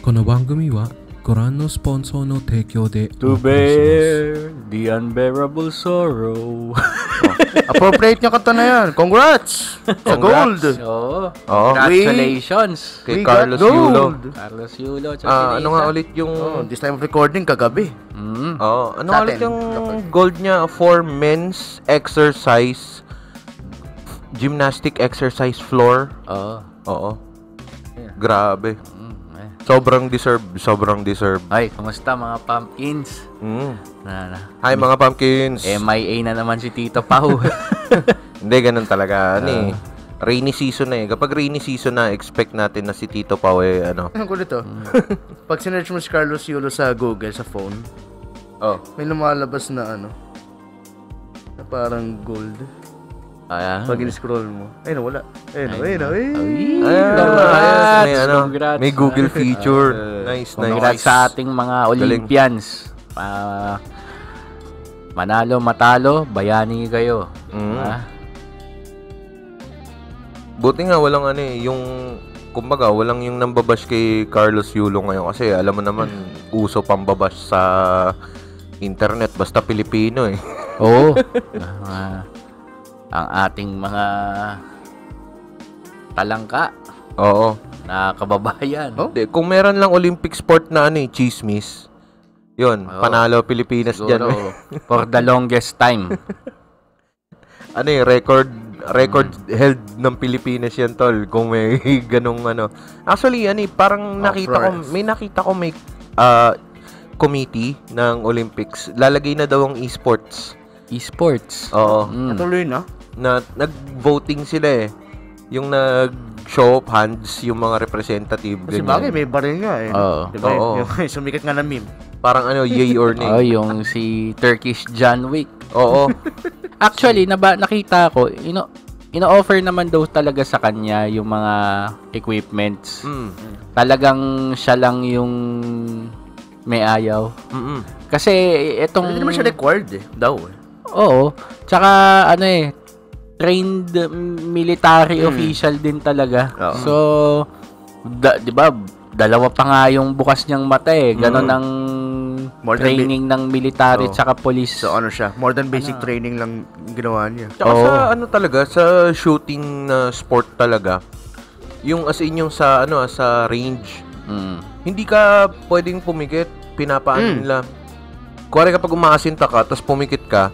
この番組はご覧のスポンサーの提供で To bear the unbearable sorrow. Appropriate niya kanta na yan. Congrats! Sa gold! Oo. Oh, Congratulations. kay We Carlos got Yulo. gold. Carlos Yulo. tsaka Ano nga ulit yung This time of recording, kagabi. ano Sa nga ulit atin. yung gold niya for men's exercise gymnastic exercise floor. Oo. Oo. Grabe. eh. Sobrang deserve. Ay, kumusta mga pumpkins? Hi mga pumpkins. MIA na naman si Tito Pau. Hindi ganun talaga. Rainy season na eh. Kapag rainy season na, expect natin na si Tito Pau Ano ko dito? Pag sinearch mo si Carlos Yulo sa Google, sa phone, may lumalabas na na parang gold. Pag in-scroll mo. Ayun, wala. Ayun. May Google feature. Nice. Congrats sa ating mga Olympians. Manalo, matalo, bayani kayo. Buti nga walang kumbaga walang yung nambabash kay Carlos Yulo ngayon kasi alam mo naman uso pambabash sa internet basta Pilipino eh. Oo. Ang ating mga talangka na kababayan. Kung meron lang Olympic sport na chismis, yun, panalo Pilipinas dyan. For the longest time. Record held ng Pilipinas yan, tol. Kung may ganung Actually, parang nakita ko may committee ng Olympics. Lalagay na daw ang esports. Oo. Natuloy na? Nag-voting sila eh. Yung nag-show of hands yung mga representative. Kasi bagay, may baril nga eh. Diba? Oo. Yung sumikat nga na meme. Parang yay or nay. Yung si Turkish John Wick. Oo. Actually, nakita ko, ino-offer naman daw talaga sa kanya yung mga equipments. Talagang siya lang yung may ayaw. Kasi itong... Hindi naman siya required daw eh. Oo. Tsaka trained military official din talaga. So, di ba, dalawa pa nga yung bukas niyang mata eh. Ganon ang training ng military tsaka police. So siya, more than basic training lang ginawa niya. Tsaka sa talaga, sa shooting na sport talaga, yung as in yung sa sa range, hindi ka pwedeng pumikit, pinapaan nila. Kuwari kapag umaasinta ka, tapos pumikit ka,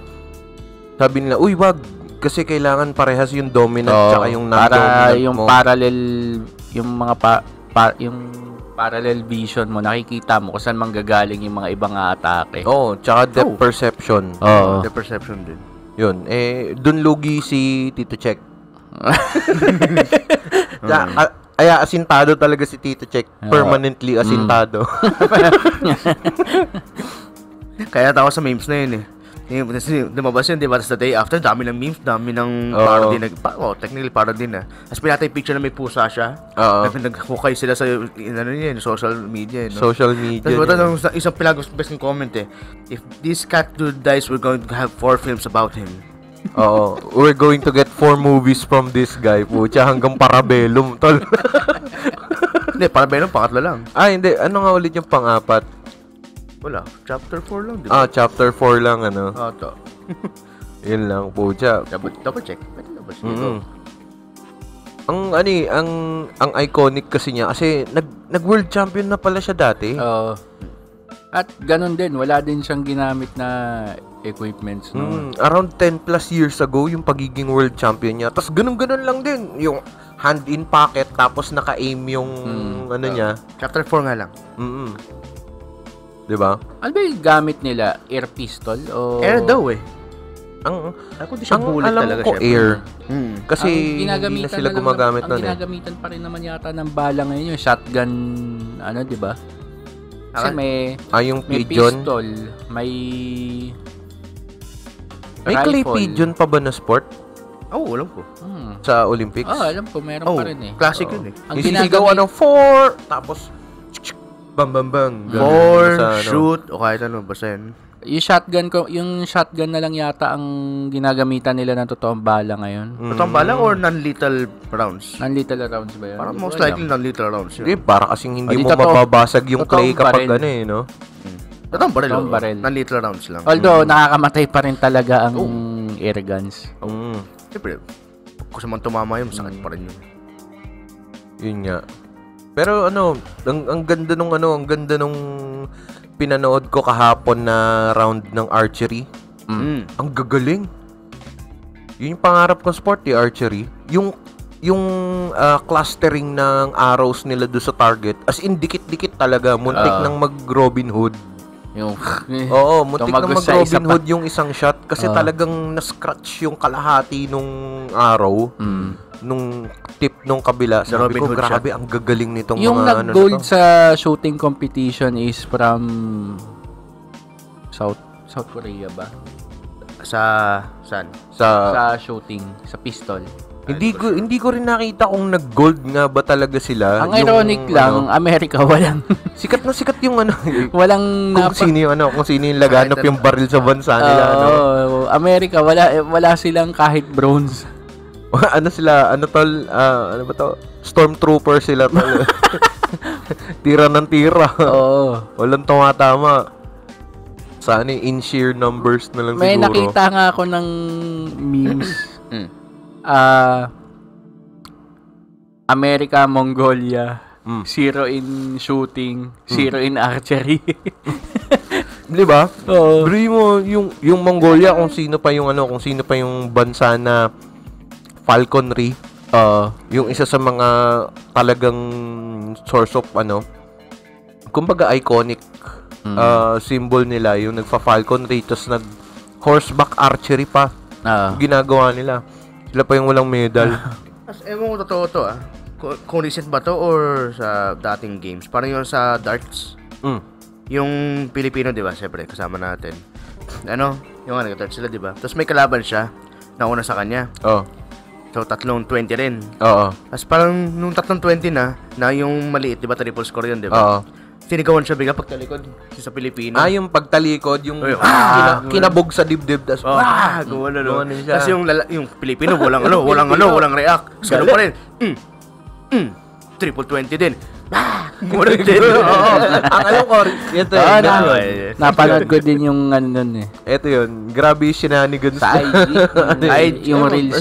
sabi nila, uy, wag, kasi kailangan parehas yung dominant tsaka yung non-dominant yung mo. parallel, yung mga yung parallel vision mo, nakikita mo kung saan manggagaling yung mga ibang atake. Tsaka depth perception. Depth perception din. Yun, dun lugi si Tito Check. Asintado talaga si Tito Check. Permanently asintado. Kaya tawa sa memes na yun eh. Lumabas yun, di ba? Tapos the day after, dami ng memes, dami ng parody na, technically parody na. Tapos pinatay picture na may pusa siya. Naghukay sila sa, social media. No? Social media. Tapos isang best ng comment eh, if this cat dude dies, we're going to have 4 films about him. We're going to get 4 movies from this guy. Pucha, hanggang Parabellum, tol. Hindi, Parabellum, pangatlo lang. Hindi. Ano nga ulit yung pang-apat? Wala. Chapter 4 lang, di ba? Chapter 4 lang, Ito. Yun lang, pucha. Double check. Ang iconic kasi niya, kasi nag-world champion na pala siya dati. At ganun din, wala din siyang ginamit na equipments. No? Around 10 plus years ago, yung pagiging world champion niya. Tapos ganun-ganun lang din. Yung hand in pocket, tapos naka-aim yung niya. Chapter 4 nga lang. Diba? Ano ba yung gamit nila? Air pistol? O... Air daw eh. Ako di siya bullet talaga ko siya. Air. Kasi hindi na sila gumagamit nun Ang ginagamitan pa rin naman yata ng bala ngayon yung shotgun, di ba? Kasi may yung may pigeon. pistol, may May clay pigeon pa ba na sport? Alam ko. Sa Olympics? Alam ko, meron pa rin eh. Classic yun eh. Ang ginagawa ng 4, tapos bang bang bang. 4, shoot, o kahit basta yun. yung shotgun na lang yata ang ginagamitan nila ng totoong bala ngayon. Totoong bala or non-lethal rounds? Non-lethal rounds ba yun? Parang most likely non-lethal rounds yun. Hindi, para kasing hindi mo mababasag yung clay kapag ano eh, no? Totoong baril. Non-lethal rounds lang. Although, nakakamatay pa rin talaga ang air guns. Siyempre, kung sa man tumama yun, sakit pa rin yun. Yun nga. Pero ang ganda nung pinanood ko kahapon na round ng archery. Ang gagaling. Yun yung pangarap kong sport, yung archery. Yung clustering ng arrows nila doon sa target. As in, dikit-dikit talaga. Muntik nang mag-Robin Hood. Oo, muntik nang mag-Robin Hood yung isang shot. Kasi talagang na-scratch yung kalahati nung arrow. Nung tip nung kabila. Sabi ko, grabe, ang gagaling nitong yung mga nag-gold sa shooting competition is from South Korea ba? Saan? Sa shooting, sa pistol. Hindi ko rin nakita kung nag-gold nga ba talaga sila. Ang ironic lang, Amerika walang sikat na sikat yung walang kung sino yung laganap yung baril sa bansa nila Amerika wala silang kahit bronze. Sila, ano ba to? Stormtrooper sila tol. Tira ng tira. Oo. Walang tumatama. Sana in sheer numbers na lang May siguro. May nakita nga ako ng memes. America, Mongolia, 0 in shooting, 0 in archery. Di ba? Oo. Bro mo yung Mongolia kung sino pa yung bansa na falconry, yung isa sa mga talagang source of kumbaga iconic symbol nila, yung nagfa-falconry tapos nag-horseback archery pa. Ginagawa nila. Sila pa yung walang medal. As ewan ko totoo to kung recent ba to or sa dating games. Parang yung sa darts. Yung Pilipino, di ba? Siyempre, kasama natin. Yung nag-darts sila, di ba? Tapos may kalaban siya na una sa kanya. So, 3-20 rin. Tapos parang nung 3-20 na yung maliit, di ba? Triple score yun, di ba? Sinigawan siya bigla pagtalikod sa Pilipino. Yung pagtalikod, yung kinabog sa dibdib. Tapos, gawin siya. Tapos yung Pilipino, walang react. Gano'n pa rin. Triple 20 din. Gano'n din. Ang alam ko, ito napanood ko din yung nun eh. Ito yun, grabe yung shenanigans. Sa IG, yung reels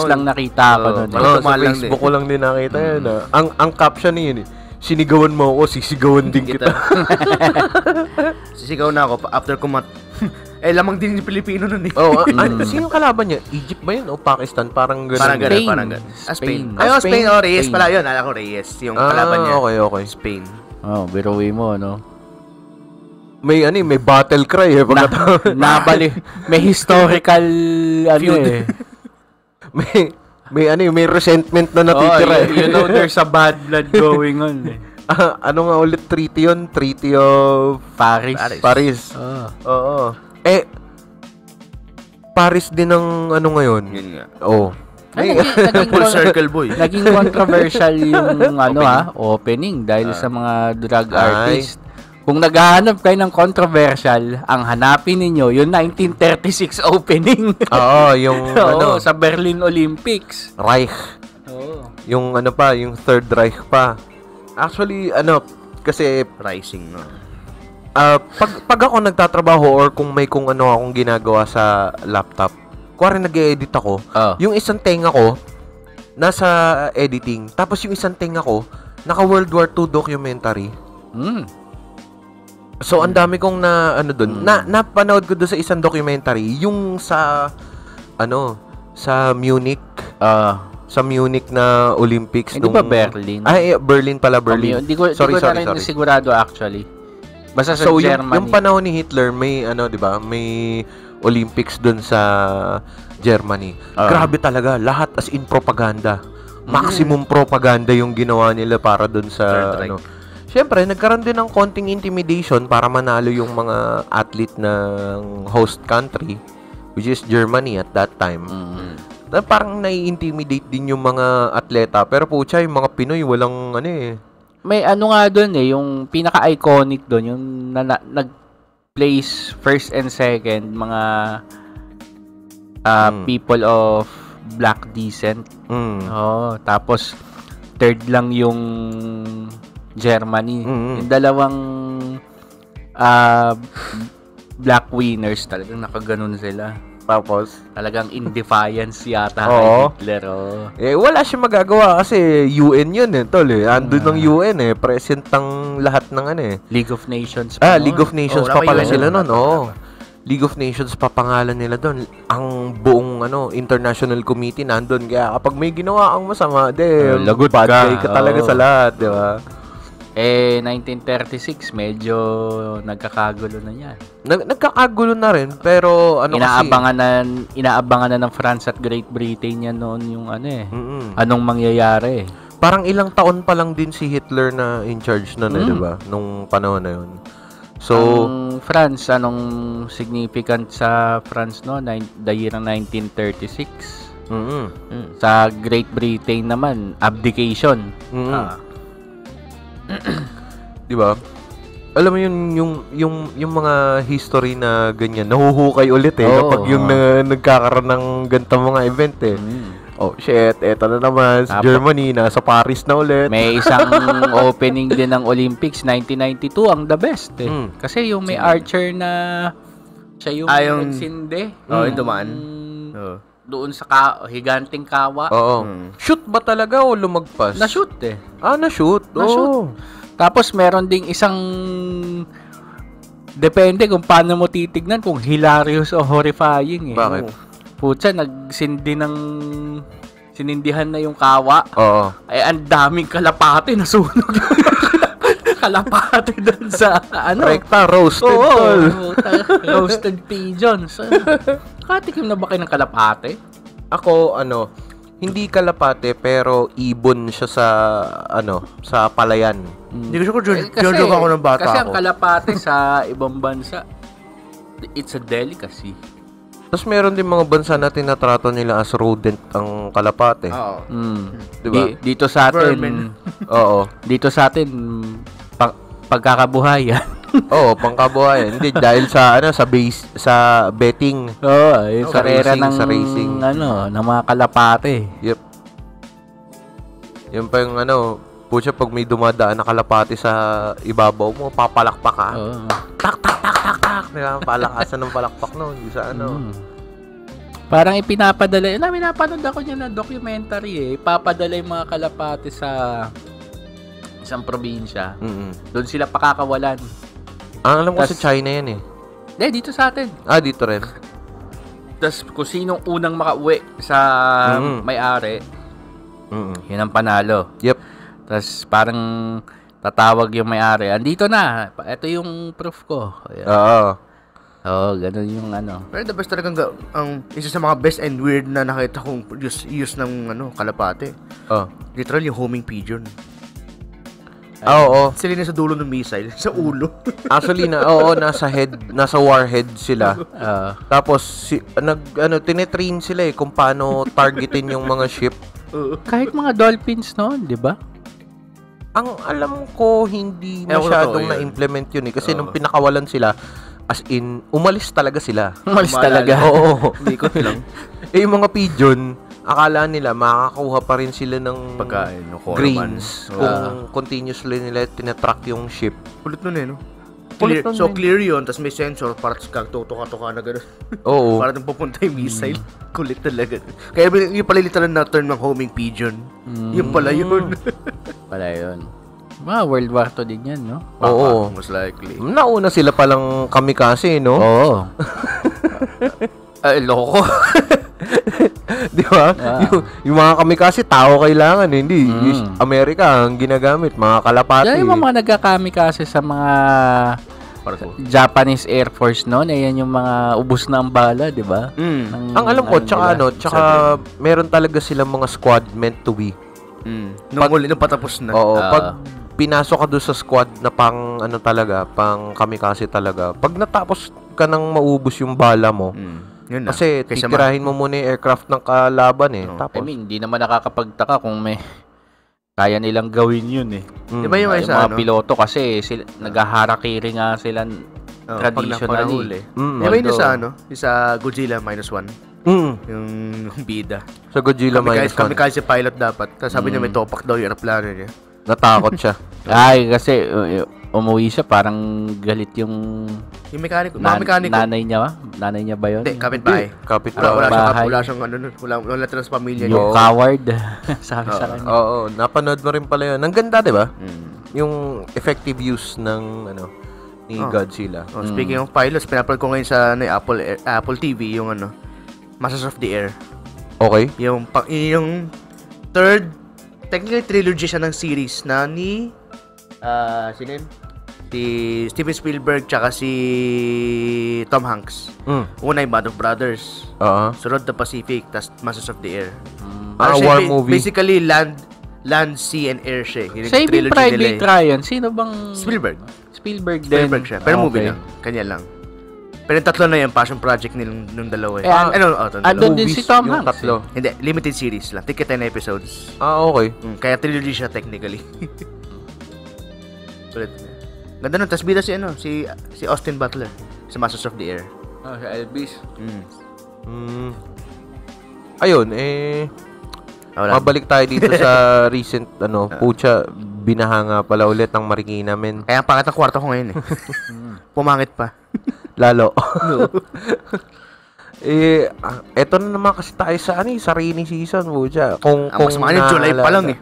lang nakita ko nun. Sa Facebook ko lang din nakita yun. Ang caption niya yun sinigawan mo ako, sisigawan din kita. Sisigaw na ako after kumat. Lamang din yung Pilipino nun eh. Sino kalaban niya? Egypt ba yun o Pakistan? Parang gano'n. Parang gano'n. Spain. Spain. Reyes pala yun. Alam ko Reyes. Yung kalaban niya. Okay. Spain. Biruwi mo, May battle cry may historical feud. May resentment na natitira. You know there's a bad blood going on eh. Ano nga ulit treaty yun? Treaty of Paris. Oo. Paris din ang ngayon. Yun nga. Naging full circle boy. Naging controversial yung opening dahil sa mga drag artist. Kung naghahanap kayo ng controversial, ang hanapin ninyo yung 1936 opening. Yung sa Berlin Olympics. Reich. Yung yung Third Reich pa. Actually, kasi rising, pag ako nagtatrabaho or kung may akong ginagawa sa laptop, kuwari nag-e-edit ako, yung isang tenga ko nasa editing, tapos yung isang tenga ko naka World War II documentary. So, ang dami kong napanood ko doon sa isang documentary, yung sa Munich. Sa Munich na Olympics. Hindi ba Berlin? Berlin pala, Berlin. Hindi ko na rin sigurado actually. Basta sa Germany. Yung panahon ni Hitler, may, diba, may Olympics doon sa Germany. Grabe talaga. Lahat as in propaganda. Maximum propaganda yung ginawa nila para doon sa, Siyempre, nagkaroon din ng konting intimidation para manalo yung mga athlete ng host country, which is Germany at that time. Na parang nai-intimidate din yung mga atleta. Pero pucha, yung mga Pinoy, walang May nga doon yung pinaka-iconic doon, yung place first and second mga people of black descent. Tapos third lang yung Germany. Yung dalawang black winners talagang nakaganon sila. Tapos talagang in defiance yata kay Hitler. Wala siya magagawa kasi UN yun tol andun ng UN present ang lahat ng League of Nations League of Nations pa pala sila nun. League of Nations pa pangalan nila doon. Ang buong international committee nandun. Kaya kapag may ginawa ang masama, lagot bad guy ka talaga sa lahat, di ba? 1936 medyo nagkakagulo na 'yan. Nagkakagulo na rin pero inaabangan na ng France at Great Britain yan noon yung anong mangyayari. Parang ilang taon pa lang din si Hitler na in charge noon, di ba? Nung panahon na 'yon. So, ang France, anong significant sa France no? The year 1936. Sa Great Britain naman, abdication. Di ba? Alam mo yung mga history na ganyan, nahuhukay ulit kapag yung nagkakaroon ng ganitong mga event Oh shit, eto na naman Germany nasa Paris na ulit. May isang opening din ng Olympics 1992 ang the best Kasi yung may archer na siya yung nagsindi. Yung dumaan. Doon sa higanting kawa. Shoot ba talaga o lumagpas? Na-shoot na-shoot. Tapos meron ding isang depende kung paano mo titignan kung hilarious o horrifying Bakit? Putsa, sinindihan na yung kawa. Ay, ang daming kalapate na sunog. Kalapate doon sa rekta, roasted. Roasted pigeons. Katikim na ba kayo ng kalapate? Ako, hindi kalapate pero ibon siya sa palayan. Hindi ko joke ako ng bata kasi ako. Ang kalapate sa ibang bansa, it's a delicacy. Tapos meron din mga bansa na tinatrato nila as rodent ang kalapate. Diba? Dito sa atin, dito sa atin, pagkakabuhayan. Pangkabuhayan. Hindi dahil sa sa betting. Sa karera ng racing. Ng mga kalapate. Yep. Yung pa yung pucha pag may dumadaan na kalapate sa ibabaw mo, papalakpak ka. Tak tak tak tak tak. Palakasan ng palakpak noon, sa Parang ipinapadala. Napanood ako niya na documentary Ipapadala yung mga kalapate sa isang probinsya. Doon sila pakakawalan. Ang alam ko sa China yan dito sa atin. Dito rin. Tapos kung sinong unang makauwi sa may-ari, yun ang panalo. Yep. Tapos parang tatawag yung may-ari. Andito na. Ito yung proof ko. Ganun yung Pero the best talagang isa sa mga best and weird na nakita kong use ng kalapate. Literal yung homing pigeon. Sila na sa dulo ng missile, sa ulo. Actually nasa warhead sila. Tapos tinetrain sila kung paano targetin yung mga ship. Kahit mga dolphins noon, 'di ba? Ang alam ko hindi masyadong na-implement yun kasi nung pinakawalan sila, as in, umalis talaga sila. Umalis talaga? Ikot lang. Yung mga pigeon, akala nila makakakuha pa rin sila ng pagkain, grains kung continuously nila tinatrack yung ship. Kulit nun clear yun, tapos may sensor para tuka-tuka na gano'n. Para nang pupunta yung missile. Kulit talaga. Kaya yung pala literal na term ng homing pigeon. Yung pala yun. World War II din yan, no? Most likely. Nauna sila palang kamikaze, no? Loko. Di ba? Yung mga kamikaze, tao kailangan, hindi. Amerika ang ginagamit, mga kalapati. Yan yung mga nagkakamikaze sa mga Japanese Air Force noon. Ayan yung mga ubos na ang bala, di ba? Ang alam ko, tsaka meron talaga silang mga squad meant to be. Nung patapos na. Pag pinasok ka doon sa squad na pang pang kamikaze talaga, pag natapos ka nang maubos yung bala mo, yun na. Kasi titirahin mo muna yung aircraft ng kalaban Tapos, hindi naman nakakapagtaka kung may kaya nilang gawin yun Diba yung mga piloto kasi naghaharakiri nga sila traditionally. Panahuli. Diba yun sa yung sa Godzilla -1? Yung bida. Sa Godzilla -1. Kamikaze pilot dapat. Tapos sabi niya may topak daw yung aeroplano niya. Natakot siya. Ay, kasi umuwi siya, parang galit yung mekaniko. Nanay niya ba yun? Hindi, kapitbahay. Wala siyang wala sa pamilya niya. Yung coward. Sabi sa kanya. Oo, napanood mo rin pala yun. Ang ganda, di ba? Yung effective use ng ni Godzilla. Speaking of pilots, pinapanood ko ngayon sa Apple TV yung Masters of the Air. Okay. Yung third, technically trilogy siya ng series na ni sino yun? Si Steven Spielberg tsaka si Tom Hanks. Una yung Band of Brothers. Sunod The Pacific, tas Masters of the Air. War movie. Basically land, sea, and air siya. Saving Private Ryan, sino bang... Spielberg din. Spielberg siya. Pero movie lang. Kanya lang. Pero yung tatlo na yung passion project nung dalawa. Andun din si Tom Hanks. Tatlo. Hindi, limited series lang. Tika 10 episodes. Okay. Kaya trilogy siya technically. Sulit. Ganda nun. Tapos bida si Austin Butler sa Masters of the Air. Si Elvis. Ayun, mabalik tayo dito sa recent, pucha, binahanga pala ulit ang Marikina, men. Kaya ang pangit ng kwarto ko ngayon Pumangit pa. Lalo. Eto na naman kasi tayo sa rainy season, pucha. Kung July pa lang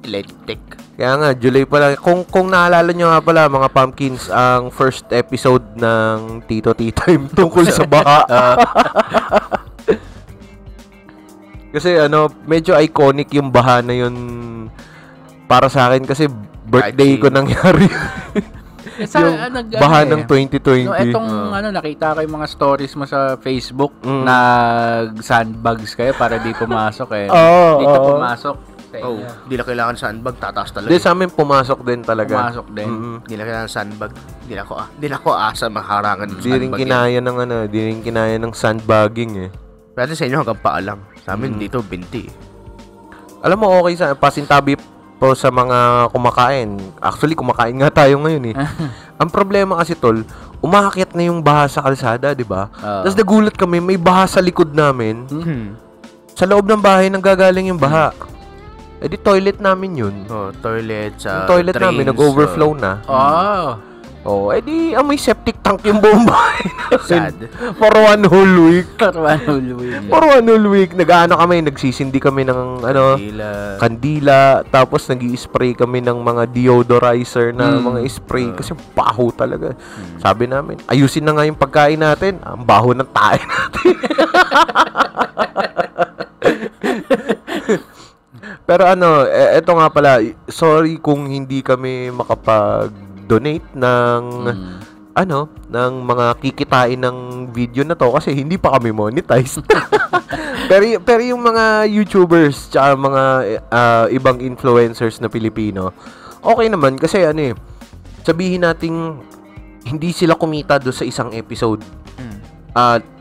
Electric. Kaya nga, July pa lang. Kung naalala nyo nga pala, mga pumpkins, ang first episode ng Tito Tea Time tungkol sa baha. Kasi medyo iconic yung baha na yun para sa akin kasi birthday ko nangyari. Yung baha ng 2020. Etong nakita ko yung mga stories mo sa Facebook, nag-sandbags kayo para di pumasok dito pumasok. Hindi na kailangan sandbag, tataas talaga. Hindi, sa amin pumasok din talaga. Pumasok din. Hindi na kailangan sandbag. Hindi na ako asa makaharangan ng sandbag. Di rin kinaya ng sandbagging Pero sa inyo hanggang paalam. Sa amin dito, binti. Alam mo, okay sa pasintabi po sa mga kumakain. Actually, kumakain nga tayo ngayon Ang problema kasi, tol, umakyat na yung baha sa kalsada, di ba? Tapos nagulat kami, may baha sa likod namin. Sa loob ng bahay nanggagaling yung baha. Di toilet namin yun. Toilet sa yung toilet trains, namin, nag-overflow na. Di may septic tank yung buong bahay. Sad. For one whole week. Nag-ano kami, nagsisindi kami ng kandila. Tapos nag-i-spray kami ng mga deodorizer na mga spray. Kasi baho talaga. Sabi namin, ayusin na nga yung pagkain natin. Ang baho ng tayo natin. Pero eto nga pala, sorry kung hindi kami makapag-donate ng ng mga kikitain ng video na to kasi hindi pa kami monetized. pero yung mga YouTubers tsaka mga ibang influencers na Pilipino, okay naman kasi sabihin nating hindi sila kumita do sa isang episode.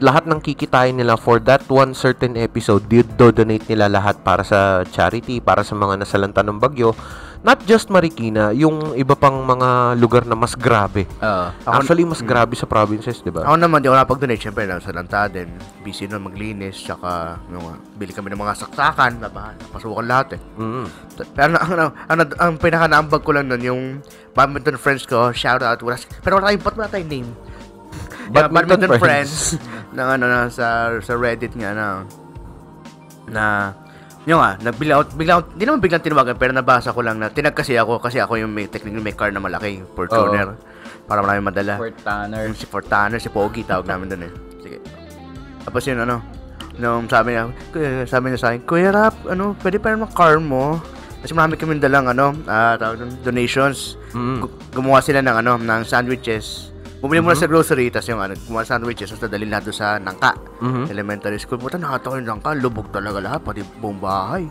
Lahat ng kikitain nila for that one certain episode, do-donate nila lahat para sa charity, para sa mga nasalanta ng bagyo. Not just Marikina, yung iba pang mga lugar na mas grabe. Actually, mas grabe sa provinces, di ba? Ako naman, di ako napag-donate. Siyempre, nasalanta din. Busy nun maglinis, tsaka bili kami ng mga saksakan, napasukan lahat Pero ang pinaka-naambag ko lang nun, yung badminton friends ko, shout out. Pero wala tayong name. Badminton friends ng sa Reddit nga biglang hindi naman biglang tinawagan pero nabasa ko lang na tinag kasi ako yung technically may car na malaki, Fortuner, para maraming madala. Si Fortaner, si Pogi tawag namin doon Sige. Tapos yun nung sabi niya sa akin, Kuya Rap, pwede pa naman car mo? Kasi marami kami dalang donations. Gumawa sila ng sandwiches. Bumili muna sa grocery, tapos yung gumawa sandwiches, tapos nadalhin lahat doon sa Nangka, elementary school. Puta, nakatawa yung Nangka, lubog talaga lahat, pati buong bahay.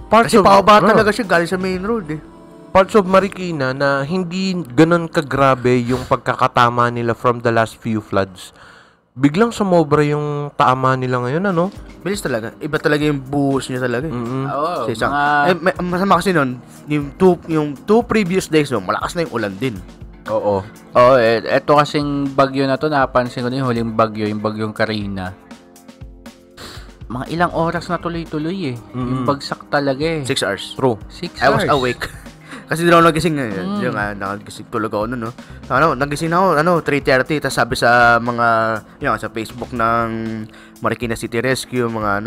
Kasi pababa talaga siya, galing sa main road Parts of Marikina na hindi ganun kagrabe yung pagkakatama nila from the last few floods. Biglang sumobra yung tama nila ngayon, Bilis talaga. Iba talaga yung buhos niya talaga. Masama kasi nun, yung two previous days malakas na yung ulan din. Oo. Oo, eto kasing bagyo na to, napansin ko na yung huling bagyo, yung bagyong Karina. Mga ilang oras na tuloy-tuloy Yung bagsak talaga 6 hours. True. 6 I was hours. awake. Kasi di na ako nagising yung nagising tulog ako noon, no. Nagising ako 3:30 tapos sabi sa sa Facebook ng Marikina City Rescue, mga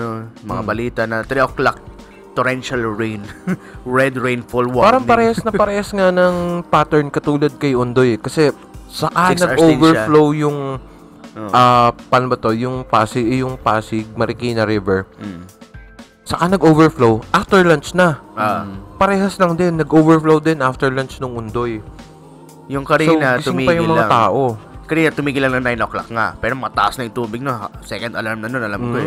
balita na 3 o'clock torrential rain. Red rainfall warning. Parang parehas nga ng pattern katulad kay Ondoy. Kasi saka 6 hours din nag-overflow yung paano ba to? Yung Pasig Marikina River. Saka nag-overflow after lunch na. Parehas lang din, nag-overflow din after lunch nung Ondoy. Yung Karina, so, gising tumigil pa yung mga lang. tao. Karina, tumigil lang ng 9 o'clock nga. Pero mataas na yung tubig, no? Second alarm na nun, alam ko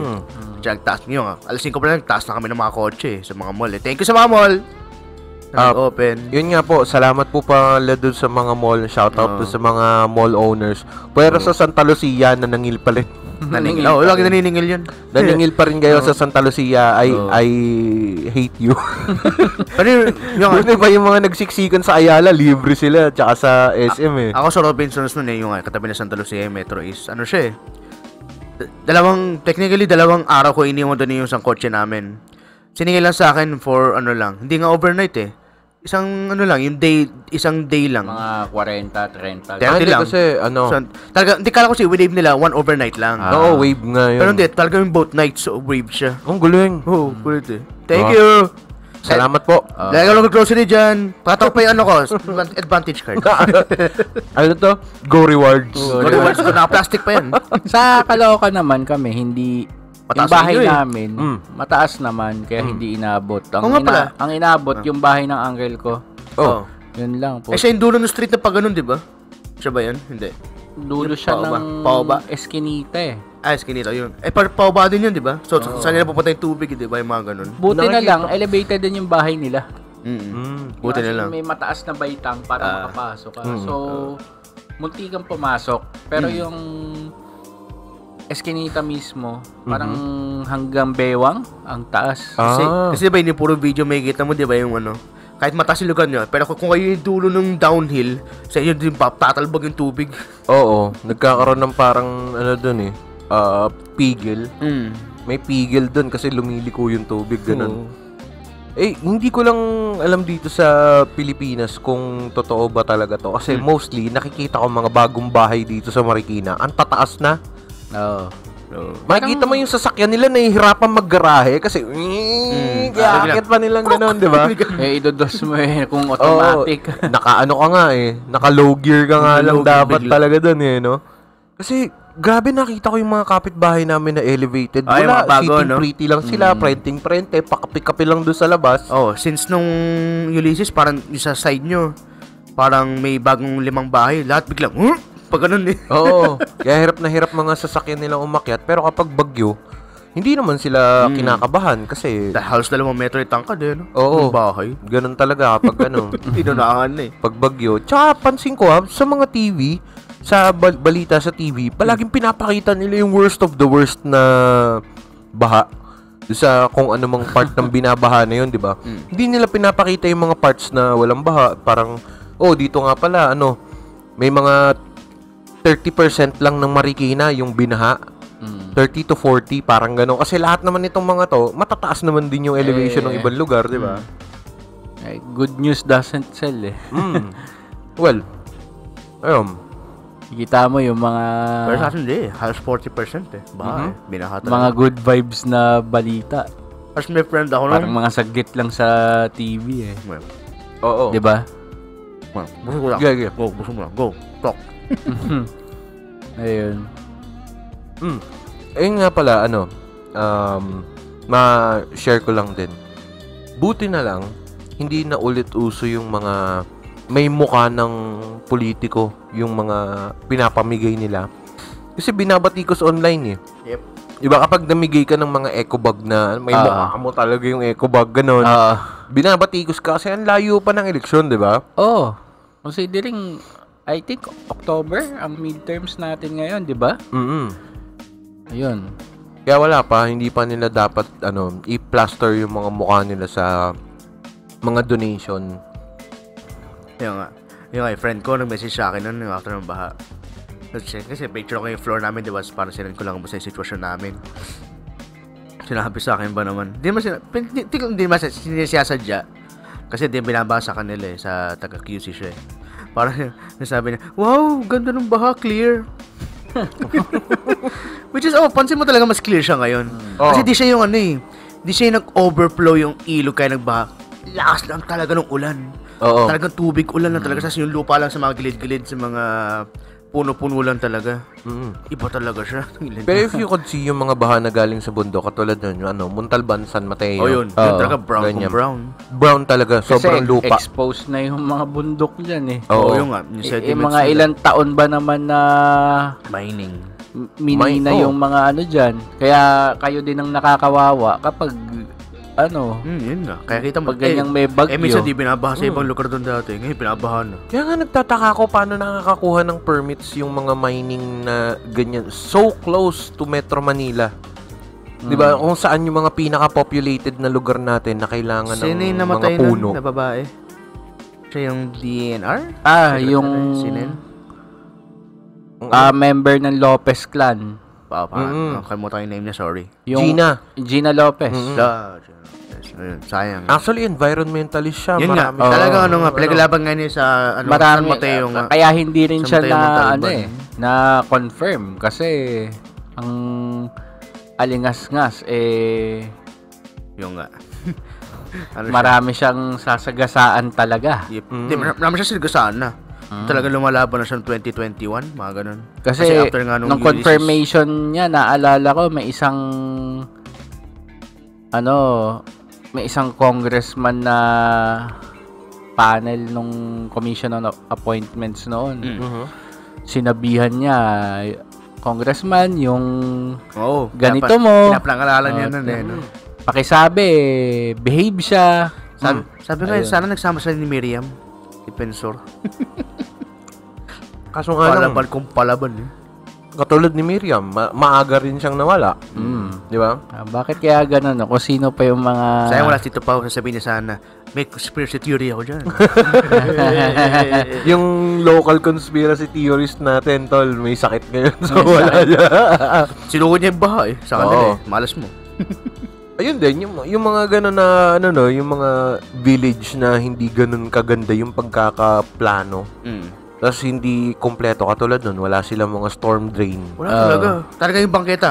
Tsaka nagtaas nyo, alas 5 pa lang, nagtaas na kami ng mga kotse sa mga mall. Thank you sa mga mall! Open. Yun nga po, salamat po pala dun sa mga mall. Shoutout po sa mga mall owners. Pero sa Santa Lucia, nanangil pa rin. Naningil. Lagi naniningil yun. Naningil pa rin kayo sa Santa Lucia. I hate you. Pero Buti pa yung mga nagsiksikan sa Ayala, libre sila. Tsaka sa SM Ako sa Robinsons nun yung katabi na Santa Lucia Metro is, siya technically, 2 araw ko iniwan doon yung isang kotse namin. Siningil lang sa akin for hindi nga overnight isang isang day lang. Mga 40, 30. Hindi lang. Kasi So, talaga, hindi kala ko wave nila, 1 overnight lang. Oo, wave nga yun. Pero hindi, talaga yung both nights, so wave siya. Ang galing. Oo, kulit Thank you! Salamat po. Lagi ako nag-grocery dyan. Patok pa yung advantage card. Ano to? Go rewards. Go rewards ko, naka-plastic pa yan. Sa Caloocan naman kami, hindi Mataas yung bahay na namin, mataas naman, kaya hindi inabot. pala. Ang inabot, yung bahay ng uncle ko. Oh. Yun lang po. Siya yung dulo ng street na pag ganun, di ba? Siya ba yan? Hindi. Dulo siya Paoba. ng Paoba. Eskinita Eskinita, yun. Paoba din yun, di ba? So, saan nila pupunta yung tubig, di ba? Yung mga ganun. Buti na lang, elevated din yung bahay nila. Buti na Kasi lang. may mataas na baitang para makapasok ka. So, munti kang pumasok. Pero yung Eskinita mismo, parang hanggang bewang, ang taas. Kasi diba yung puro video may kita mo, di ba yung kahit mataas yung lugar nyo, pero kung kayo yung dulo ng downhill, sa inyo din tatalbog yung tubig. Oo, nagkakaroon ng parang dun pigil. May pigil dun kasi lumiliko yung tubig, ganun. Hindi ko lang alam dito sa Pilipinas kung totoo ba talaga to. Kasi mostly, nakikita ko mga bagong bahay dito sa Marikina. Ang tataas na. Oo. Makikita mo yung sasakyan nila nahihirapan maggarahe kasi kaya akit pa nilang gano'n, di ba? Idodos mo kung automatic. Naka-ano ka nga naka-low gear ka nga lang dapat talaga doon no? Kasi grabe nakita ko yung mga kapitbahay namin na elevated. Wala, bago, sitting pretty lang sila, prenting-prente, pakapi-kapi lang doon sa labas. Since nung Ulysses, parang yung sa side nyo, parang may bagong 5 bahay, lahat biglang, pag ganun Oo. Kaya hirap na hirap mga sasakyan nilang umakyat. Pero kapag bagyo, hindi naman sila kinakabahan kasi halos 2 metro yung tangkad Oo. bahay. Ganun talaga kapag Inunahan pag bagyo. Tsaka pansin ko sa mga TV, sa balita sa TV, palaging pinapakita nila yung worst of the worst na baha. Sa kung ano mang part ng binabaha na yun, di ba? Hindi nila pinapakita yung mga parts na walang baha. Parang, dito nga pala, may mga 30% lang ng Marikina yung binaha. 30 to 40, parang gano'n. Kasi lahat naman itong mga to, matataas naman din yung elevation ng ibang lugar, di ba? Good news doesn't sell Well, ayun. Kita mo yung mga Pero sa atin hindi, halos 40% baha binaha talaga. mga good vibes na balita. As may friend ako Parang mga saglit lang sa TV Oo. Di ba? Buso mo lang. Go, buso mo lang. Go, talk. Ayun. Ayun nga pala, ma-share ko lang din. Buti na lang, hindi na ulit uso yung mga may mukha ng politiko, yung mga pinapamigay nila. Kasi binabatikos online Yep. Diba kapag namigay ka ng mga eco bag na may mukha mo talaga yung eco bag, ganun. Binabatikos ka kasi ang layo pa ng eleksyon, diba? Considering I think October ang midterms natin ngayon, 'di ba? Ayun. Kaya wala pa, hindi pa nila dapat i-plaster yung mga mukha nila sa mga donation. Yan nga. Yung friend ko, nag-message sa akin nun after ng baha. Kasi picture ko yung floor namin, di ba? Para sinend ko lang basta yung sitwasyon namin. Sinabi sa akin ba naman? Hindi naman sinasadya. Kasi di binabasa sa kanila sa taga-QC siya Parang nasabi niya, wow, ganda ng baha, clear. Which is, pansin mo talaga mas clear siya ngayon. Kasi di siya yung di siya yung nag-overflow yung ilog kaya nagbaha. Lakas lang talaga ng ulan. Talagang tubig ulan lang talaga. Kasi yung lupa lang sa mga gilid-gilid, sa mga puno-puno lang talaga. Iba talaga siya. Pero if you could see yung mga baha na galing sa bundok, katulad nun, yung Montalban, San Mateo. Yun talaga brown. Brown talaga, sobrang lupa. Kasi exposed na yung mga bundok dyan Yung nga. Yung mga ilang taon ba naman na mining. Minina yung mga dyan. Kaya kayo din ang nakakawawa kapag yun nga. Kaya kita mo, pag ganyang may bagyo. minsan di binabaha sa ibang lugar doon dati. Ngayon, binabahan na. Kaya nga nagtataka ako paano nakakakuha ng permits yung mga mining na ganyan. So close to Metro Manila. Diba? Kung saan yung mga pinaka-populated na lugar natin na kailangan ng mga puno. Na babae? Siya yung DNR? Yung member ng Lopez clan. Kalimutan yung name niya, sorry. Yung Gina Lopez. Sayang. Actually, environmentalist siya. Yun nga. Talaga pinaglaban nga niya sa San Mateo. Kaya hindi rin siya na confirm. Kasi ang alingas-ngas yung nga. Marami siyang sasagasaan talaga. Marami siya sasagasaan na. Talaga lumalaban na siya ng 2021, mga ganun. Kasi after nga nung confirmation niya, naalala ko may isang congressman na panel nung Commission on Appointments noon. Sinabihan niya, congressman, yung ganito mo. Pinapangalalan niya nun pakisabi, behave siya. Sabi ko, sana nagsama sila ni Miriam. Defensor. Kaso nga lang, palaban katulad ni Miriam, maaga rin siyang nawala. Di ba? Bakit kaya ganun? Kung sino pa yung mga... Sayang wala si Tito Pao, sasabihin niya sana, may conspiracy theory ako dyan. Yung local conspiracy theorist natin, tol, may sakit ngayon. So wala niya. Sinukod niya yung baha sa kanila malas mo. Ayun din, yung mga gano'n na, yung mga village na hindi gano'n kaganda yung pagkakaplano. Tapos hindi kompleto katulad nun, wala silang mga storm drain. Wala talaga. Talaga yung bangketa.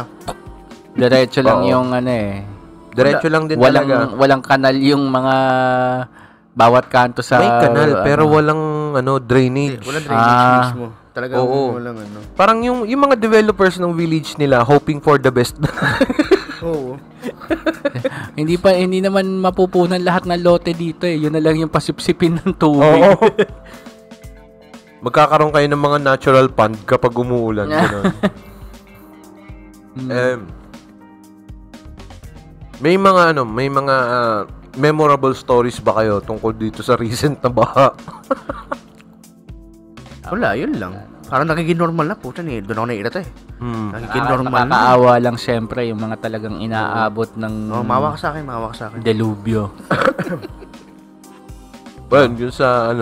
Diretso lang yung Diretso lang din talaga. Walang kanal yung mga bawat kanto sa... May kanal, pero walang drainage. Walang drainage mismo. Talaga walang Parang yung mga developers ng village nila hoping for the best. Oo. Hindi naman mapupunan lahat ng lote dito Yun na lang yung pasipsipin ng tubig. Magkakaroon kayo ng mga natural pond kapag umuulan. May mga memorable stories ba kayo tungkol dito sa recent na baha? Wala, yun lang. Parang nagiging-normal na po. Doon ako naiirata Nagiging-normal na. Nakakaawa lang siyempre yung mga talagang inaabot ng... mawa ka sa akin. Delubyo. Well, yun sa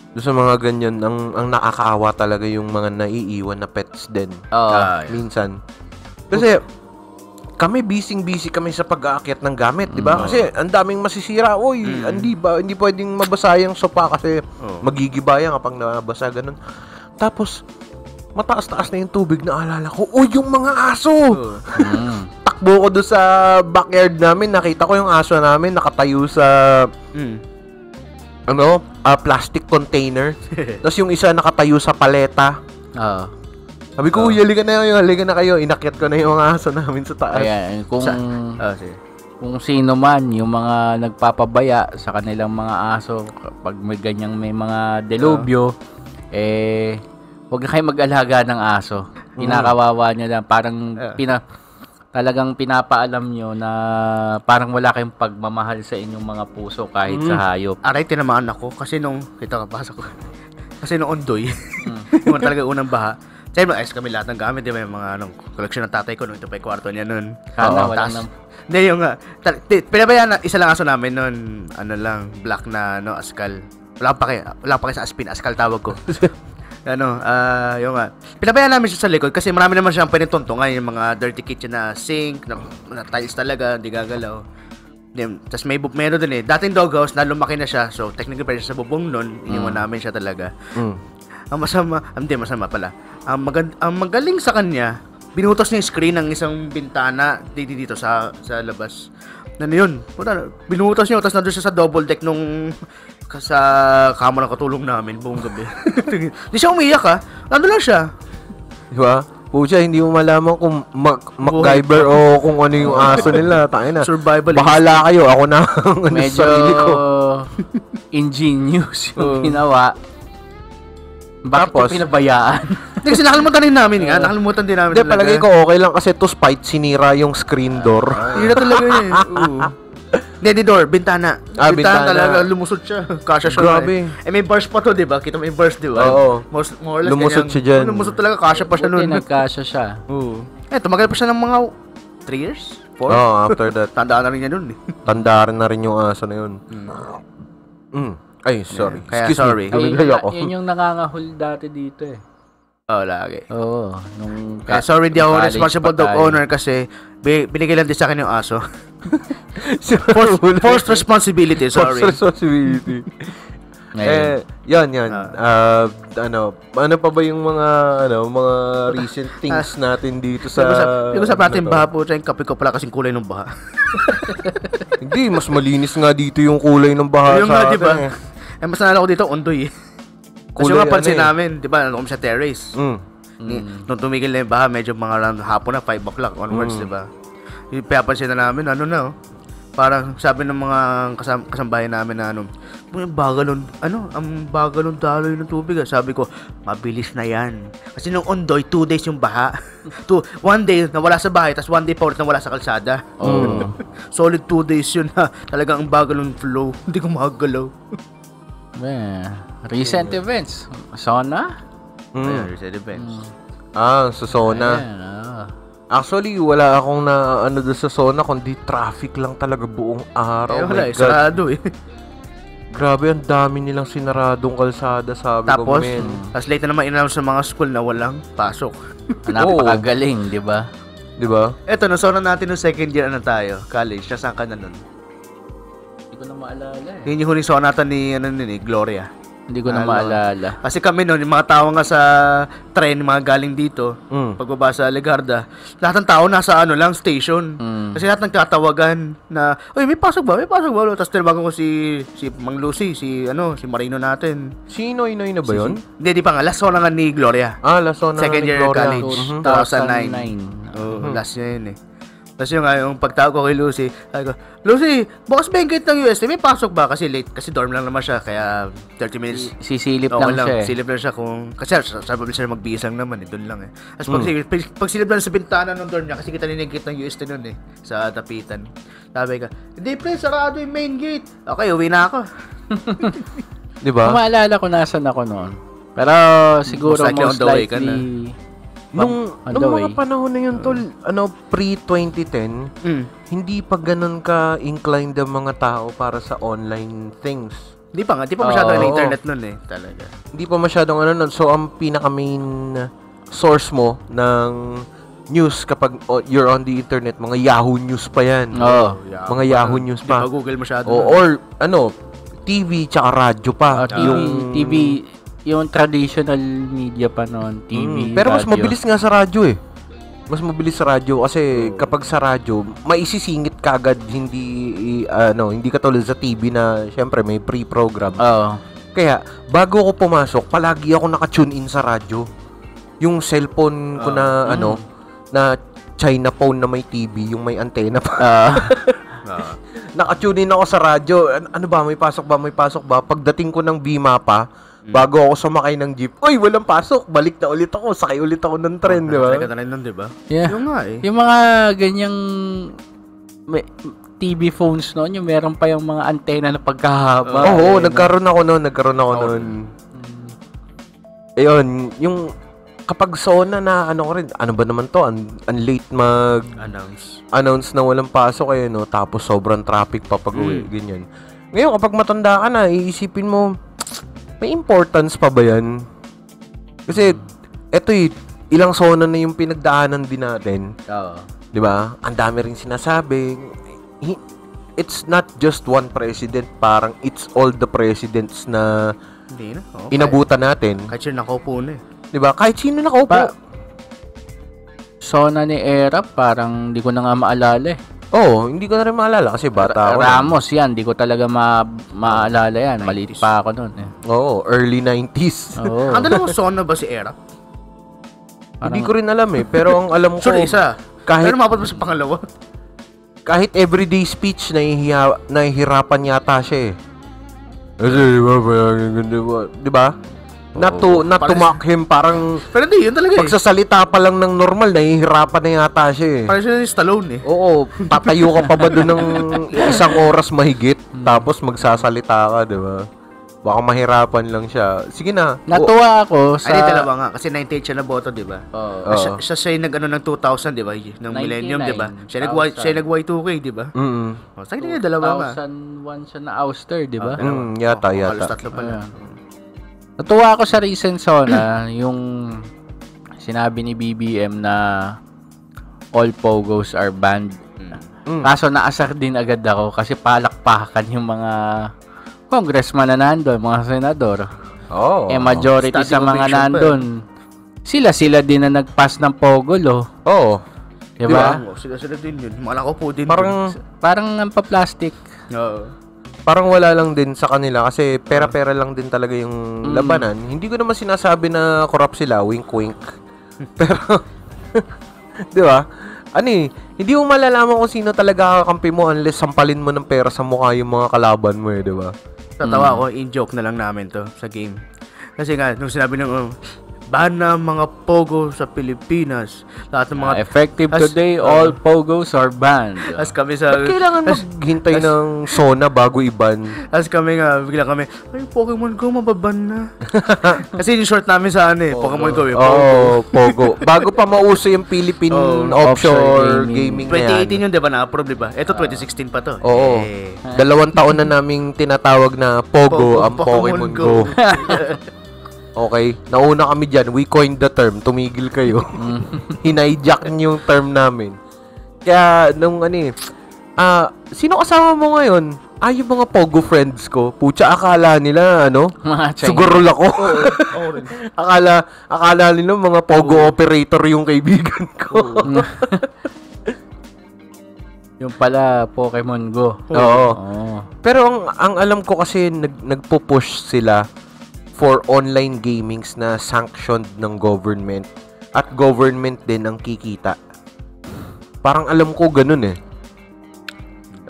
doon sa mga ganyan, ang nakakaawa talaga yung mga naiiwan na pets din. Minsan. Kasi, kami busy kami sa pag-aakyat ng gamit, di ba? Kasi, ang daming masisira. Hindi pwedeng mabasa yung sopa kasi magigibayan kapag nabasa, ganun. Tapos, mataas-taas na yung tubig na alala ko, yung mga aso! Takbo ko doon sa backyard namin, nakita ko yung aso namin nakatayo sa... plastic container. Tapos yung isa nakatayo sa paleta. Sabi ko, halika na kayo. Inakyat ko na yung mga aso namin sa taas. Kaya, kung sino man yung mga nagpapabaya sa kanilang mga aso, pag may ganyang may mga delubyo, huwag na kayo mag-alaga ng aso. Kinakawawa niya lang. Parang talagang pinapaalam nyo na parang wala kayong pagmamahal sa inyong mga puso kahit sa hayop. Aray, tinamaan ako kasi nung Ondoy, yung talaga unang baha. Kasi ayos kami lahat ng gamit, di ba? Yung mga collection ng tatay ko, nung ito pa yung kwarto niya nun. Hindi, yung pinabayaan na, isa lang aso namin nun, black na, askal. Wala pa kayo sa Aspin, Askal tawag ko. Yung pinabayaan namin siya sa likod kasi marami naman siyang pinituntungan, yung mga dirty kitchen na sink, na tiles talaga, hindi gagalaw. Tapos meron din dating doghouse na lumaki na siya, so technically pa siya sa bubong nun, iniwan namin siya talaga. Ang masama pala. Ang magaling sa kanya, binutas niya yung screen ng isang bintana dito sa labas. Yun, binutas niya, tapos nandun siya sa double deck sa kama ng katulong namin buong gabi. Hindi siya umiyak nandun lang siya. Diba? Pucha, hindi mo malaman kung MacGyver o kung ano yung aso nila. Tangina. Survival. Bahala kayo, ako na medyo sarili ko. Ingenious yung ginawa. Bakit ko pinabayaan? Hindi kasi nakalimutan din namin nakalimutan din namin. Hindi, palagay ko okay lang kasi to spite sinira yung screen door. Yun na talaga yun Hindi, door, bintana. Bintana talaga, lumusot siya. Kasya siya. Grabe. May bars pa to, di ba? Kita mo yung bars, di ba? Oo. More or less lumusot siya dyan. Lumusot talaga, kasya pa siya nun. Nagkasya siya. Tumagal pa siya ng mga 3 years? 4? After that. Tandaan na rin niya nun Tandaan na rin yung aso na yun. Ay, sorry. Kaya excuse sorry. me. Yun yung nangangahul dati dito lagi. Sorry, di ako responsible dog owner kasi binigay lang din sa akin yung aso. Forced responsibility, sorry. Forced responsibility. Yan. Ano pa ba yung mga recent things natin dito sa... Hindi ko sabi natin baha po, yung kape ko pala kasing kulay ng baha. Hindi, mas malinis nga dito yung kulay ng baha sa atin. Diba? Mas nalala ko dito, undoy Kasi yung napansin namin, di ba, nandun kami sa terrace. Nung tumigil na yung baha, medyo mga around hapon na, 5 o'clock onwards, di ba? Yung papansin na namin, parang sabi ng mga kasambahay namin na ang bagal ng daloy ng tubig. Sabi ko, mabilis na yan. Kasi nung Ondoy, 2 days yung baha. 1 day nawala sa bahay, tapos 1 day pa ulit nawala sa kalsada. Solid 2 days yun talagang ang bagal ng flow. Hindi ko makagalaw. Recent events. Sona? Recent events. Sa Sona. Actually, wala akong doon sa Sona, kundi traffic lang talaga buong araw. Wala, sarado Grabe, ang dami nilang sinaradong kalsada, sabi ko, men. Tapos late na naman in-announce sa mga school na walang pasok. Napakagaling, di ba? Di ba? Eto, Sona natin nung second year tayo, college. Nasaan ka na nun? Hindi ko na maalala Yun yung huling Sona natin ni Gloria. Hindi ko na maalala. Kasi kami noon, yung mga tao nga sa train, mga galing dito, pagbaba sa Legarda, lahat ng tao nasa lang, station. Kasi lahat ng katawagan na, may pasok ba? Tapos tinawagan ko si Mang Lucy, si Marino natin. Si Noy na ba yun? Hindi, di pa nga. Last Sona nga ni Gloria. Last Sona second ni year Gloria. college. 2009. Last year yun Tapos yung pagtawag ko kay Lucy, sabi ko, Lucy, bukas ba yung gate ng UST? May pasok ba? Kasi late. Kasi dorm lang naman siya. Kaya 30 minutes. Sisilip lang siya. Silip lang siya kasi sabi siya magbihis lang naman. Doon lang Tapos pag silip lang sa bintana ng dorm niya, kasi kita niya yung gate ng UST nun sa tapitan. Sabi ka, hindi pre, sarado yung main gate. Okay, uwi na ako. Diba? Maalala ko nasan ako noon. Pero siguro most likely Nung mga panahon na yun, tol, pre-2010, hindi pa ganun ka-inclined ang mga tao para sa online things. Hindi pa masyado ng internet nun talaga. Hindi pa masyadong nun. So, ang pinaka-main source mo ng news kapag you're on the internet, mga Yahoo News pa yan. Mga Yahoo News pa. Hindi pa Google masyado. Or, TV tsaka radyo pa. TV, yung traditional media pa noon, TV, pero mas radio. mabilis nga sa radyo Mas mabilis sa radyo kasi kapag sa radyo, maisisingit kagad, hindi katulad sa TV na syempre may pre-program. Kaya bago ako pumasok, palagi ako naka-tune in sa radyo. Yung cellphone ko na na China phone na may TV, yung may antena pa. Naka-tune in ako sa radyo. Ano ba, may pasok ba? Pagdating ko ng Bima pa, bago ako sumakay ng jeep, walang pasok. Balik na ulit ako. Sakay ulit ako ng tren, di ba? Sakay ka na rin nun, di ba? Yeah. Yung nga Yung mga ganyang TV phones noon, yung meron pa yung mga antena na pagkahaba. Nagkaroon ako noon. Ayun, yung kapag Sona na ano ba naman to? Ang late announce na walang pasok tapos sobrang traffic pa pag-uwi, ganyan. Ngayon, kapag matanda ka na, iisipin mo, may importance pa ba yan? Kasi, eto ilang Sona na yung pinagdaanan din natin. Oo. Di ba? Ang dami rin sinasabi. It's not just one president. Parang it's all the presidents na Hindi na. inabutan natin. Kahit siya nakaupo na eh. Di ba? Kahit sino nakaupo. Sona ni Era, parang hindi ko na nga maalala eh. Oo, hindi ko na rin maalala kasi bata ako. Ramos yan, hindi ko talaga maalala yan. Maliit pa ako nun eh. Oo, early 90s. Oo. Ang dalawang Sona ba si Era? Hindi ko rin alam eh. Pero ang alam ko, Sure, isa. kahit, Pero mapad mo sa pangalawa. kahit everyday speech, nahihirapan yata siya eh. Kasi, di ba? Not to mock him, parang Pero hindi, yun talaga eh. pagsasalita pa lang ng normal, nahihirapan na yata siya eh. Parang siya yung Stallone eh. Oo, tatayo ka pa ba doon ng isang oras mahigit, tapos magsasalita ka, di ba? Baka mahirapan lang siya. Sige na. Natuwa ako sa... Ay, dalawa nga. Kasi 98 siya na boto, di ba? Oo. Siya yung nag-ano ng 2000, di ba? Ng Millennium, di ba? Siya nag-Y2K, di ba? Sa akin yung dalawa nga. 2001 siya na ouster, di ba? Yata. Halos tatlo pala. Natuwa ako sa recent Sona, yung sinabi ni BBM na all pogos are banned. Kaso naasar din agad ako kasi palakpakan yung mga congressman na nandun, mga senador. Majority sa mga nandun. Sila din na nag-pass ng pogol, Oo. Diba? Sila din yun. Malako po din. Parang ang pa-plastic. Oo. Parang wala lang din sa kanila kasi pera-pera lang din talaga yung labanan. Hindi ko naman sinasabi na corrupt sila, wink-wink. Pero, di ba? Hindi mo malalaman kung sino talaga kakampi mo unless sampalin mo ng pera sa mukha yung mga kalaban mo di ba? Tatawa ako, in-joke na lang namin to sa game. Kasi nga, nung sinabi ng ban na mga pogo sa Pilipinas. Lahat ng mga... effective today, all pogos are banned. As kami sa... Ba't kailangan maghintay ng Sona bago iban? As kami nga, bigla kami, ay, Pokemon Go, mababan na. Kasi yung short namin sa Pokemon Go. Pogo. Bago pa mauso yung Philippine offshore gaming na yan. 2018 yun, di ba? Na-approve, di ba? Ito, 2016 pa to. Oo. 2 taon na naming tinatawag na Pogo ang Pokemon Go. Okay, nauna kami dyan. We coined the term. Tumigil kayo. Hinijack yung term namin. Kaya, sino kasama mo ngayon? Yung mga Pogo friends ko. Pucha, akala nila, sugurol ako. akala nila mga Pogo operator yung kaibigan ko. Yung pala, Pokemon Go. Oo. Pero ang alam ko kasi, nagpo-push sila for online gamings na sanctioned ng government at government din ang kikita. Parang alam ko ganun eh.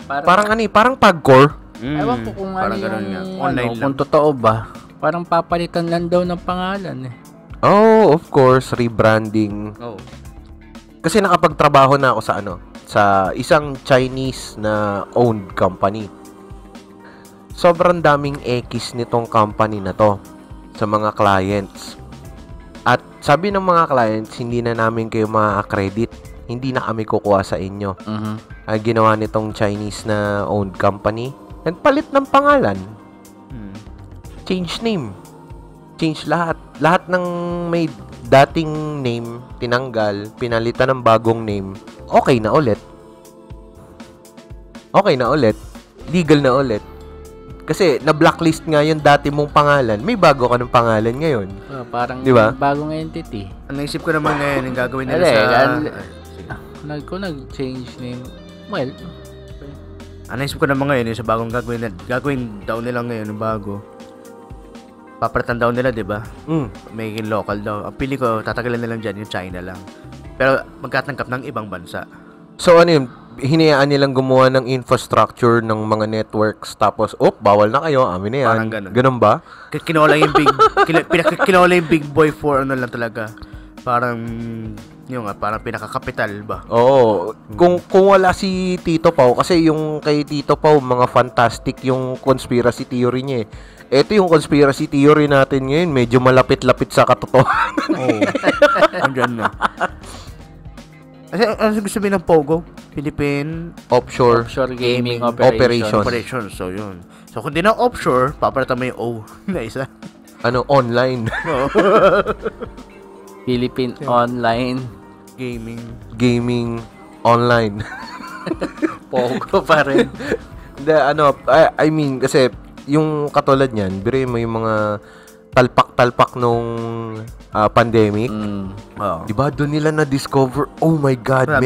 Parang Pagcor. Ewan ko kung parang ganun nga. Online lang. Kung totoo ba. Parang papalitan lang daw ng pangalan eh. Oh, of course, rebranding. Kasi nakapagtrabaho na ako sa isang Chinese na owned company. Sobrang daming ekis nitong company na to sa mga clients. At sabi ng mga clients, hindi na namin kayo ma-credit. Hindi na kami kukuha sa inyo. Ginawa nitong Chinese na owned company, nagpalit ng pangalan. Change name. Change lahat. Lahat ng may dating name, tinanggal, pinalitan ng bagong name. Okay na ulit. Legal na ulit. Kasi na-blacklist nga yung dati mong pangalan. May bago ka ng pangalan ngayon. Parang diba? Bagong entity. Ang naisip ko naman ngayon, yung gagawin nila Nag-change name. Well, ang naisip ko naman ngayon, yung sa bagong gagawin daw nila ngayon, yung bago. Papalitan daw nila, di ba? May local daw. Ang pili ko, tatagalan na lang dyan, yung China lang. Pero magkatangkap ng ibang bansa. So hinayaan nilang gumawa ng infrastructure ng mga networks tapos bawal na kayo, amin na yan. Parang ganun ba? Kinola yung big boy for lang talaga. Parang parang pinaka-capital ba? Oo. Kung wala si Tito Pau, kasi yung kay Tito Pau, mga fantastic yung conspiracy theory niya eh. Ito yung conspiracy theory natin ngayon, medyo malapit-lapit sa katotohanan. Andyan na. Ano gusto sabihin ng Pogo? Philippine Offshore Gaming Operation. So, yun. So, kung di na offshore, papalitan mo yung O na isa. online. Philippine Online Gaming online. Pogo pa rin. Hindi, I mean, kasi yung katulad niyan, biro mo yung mga talpak-talpak nung pandemic. Di ba doon nila na-discover, oh my God,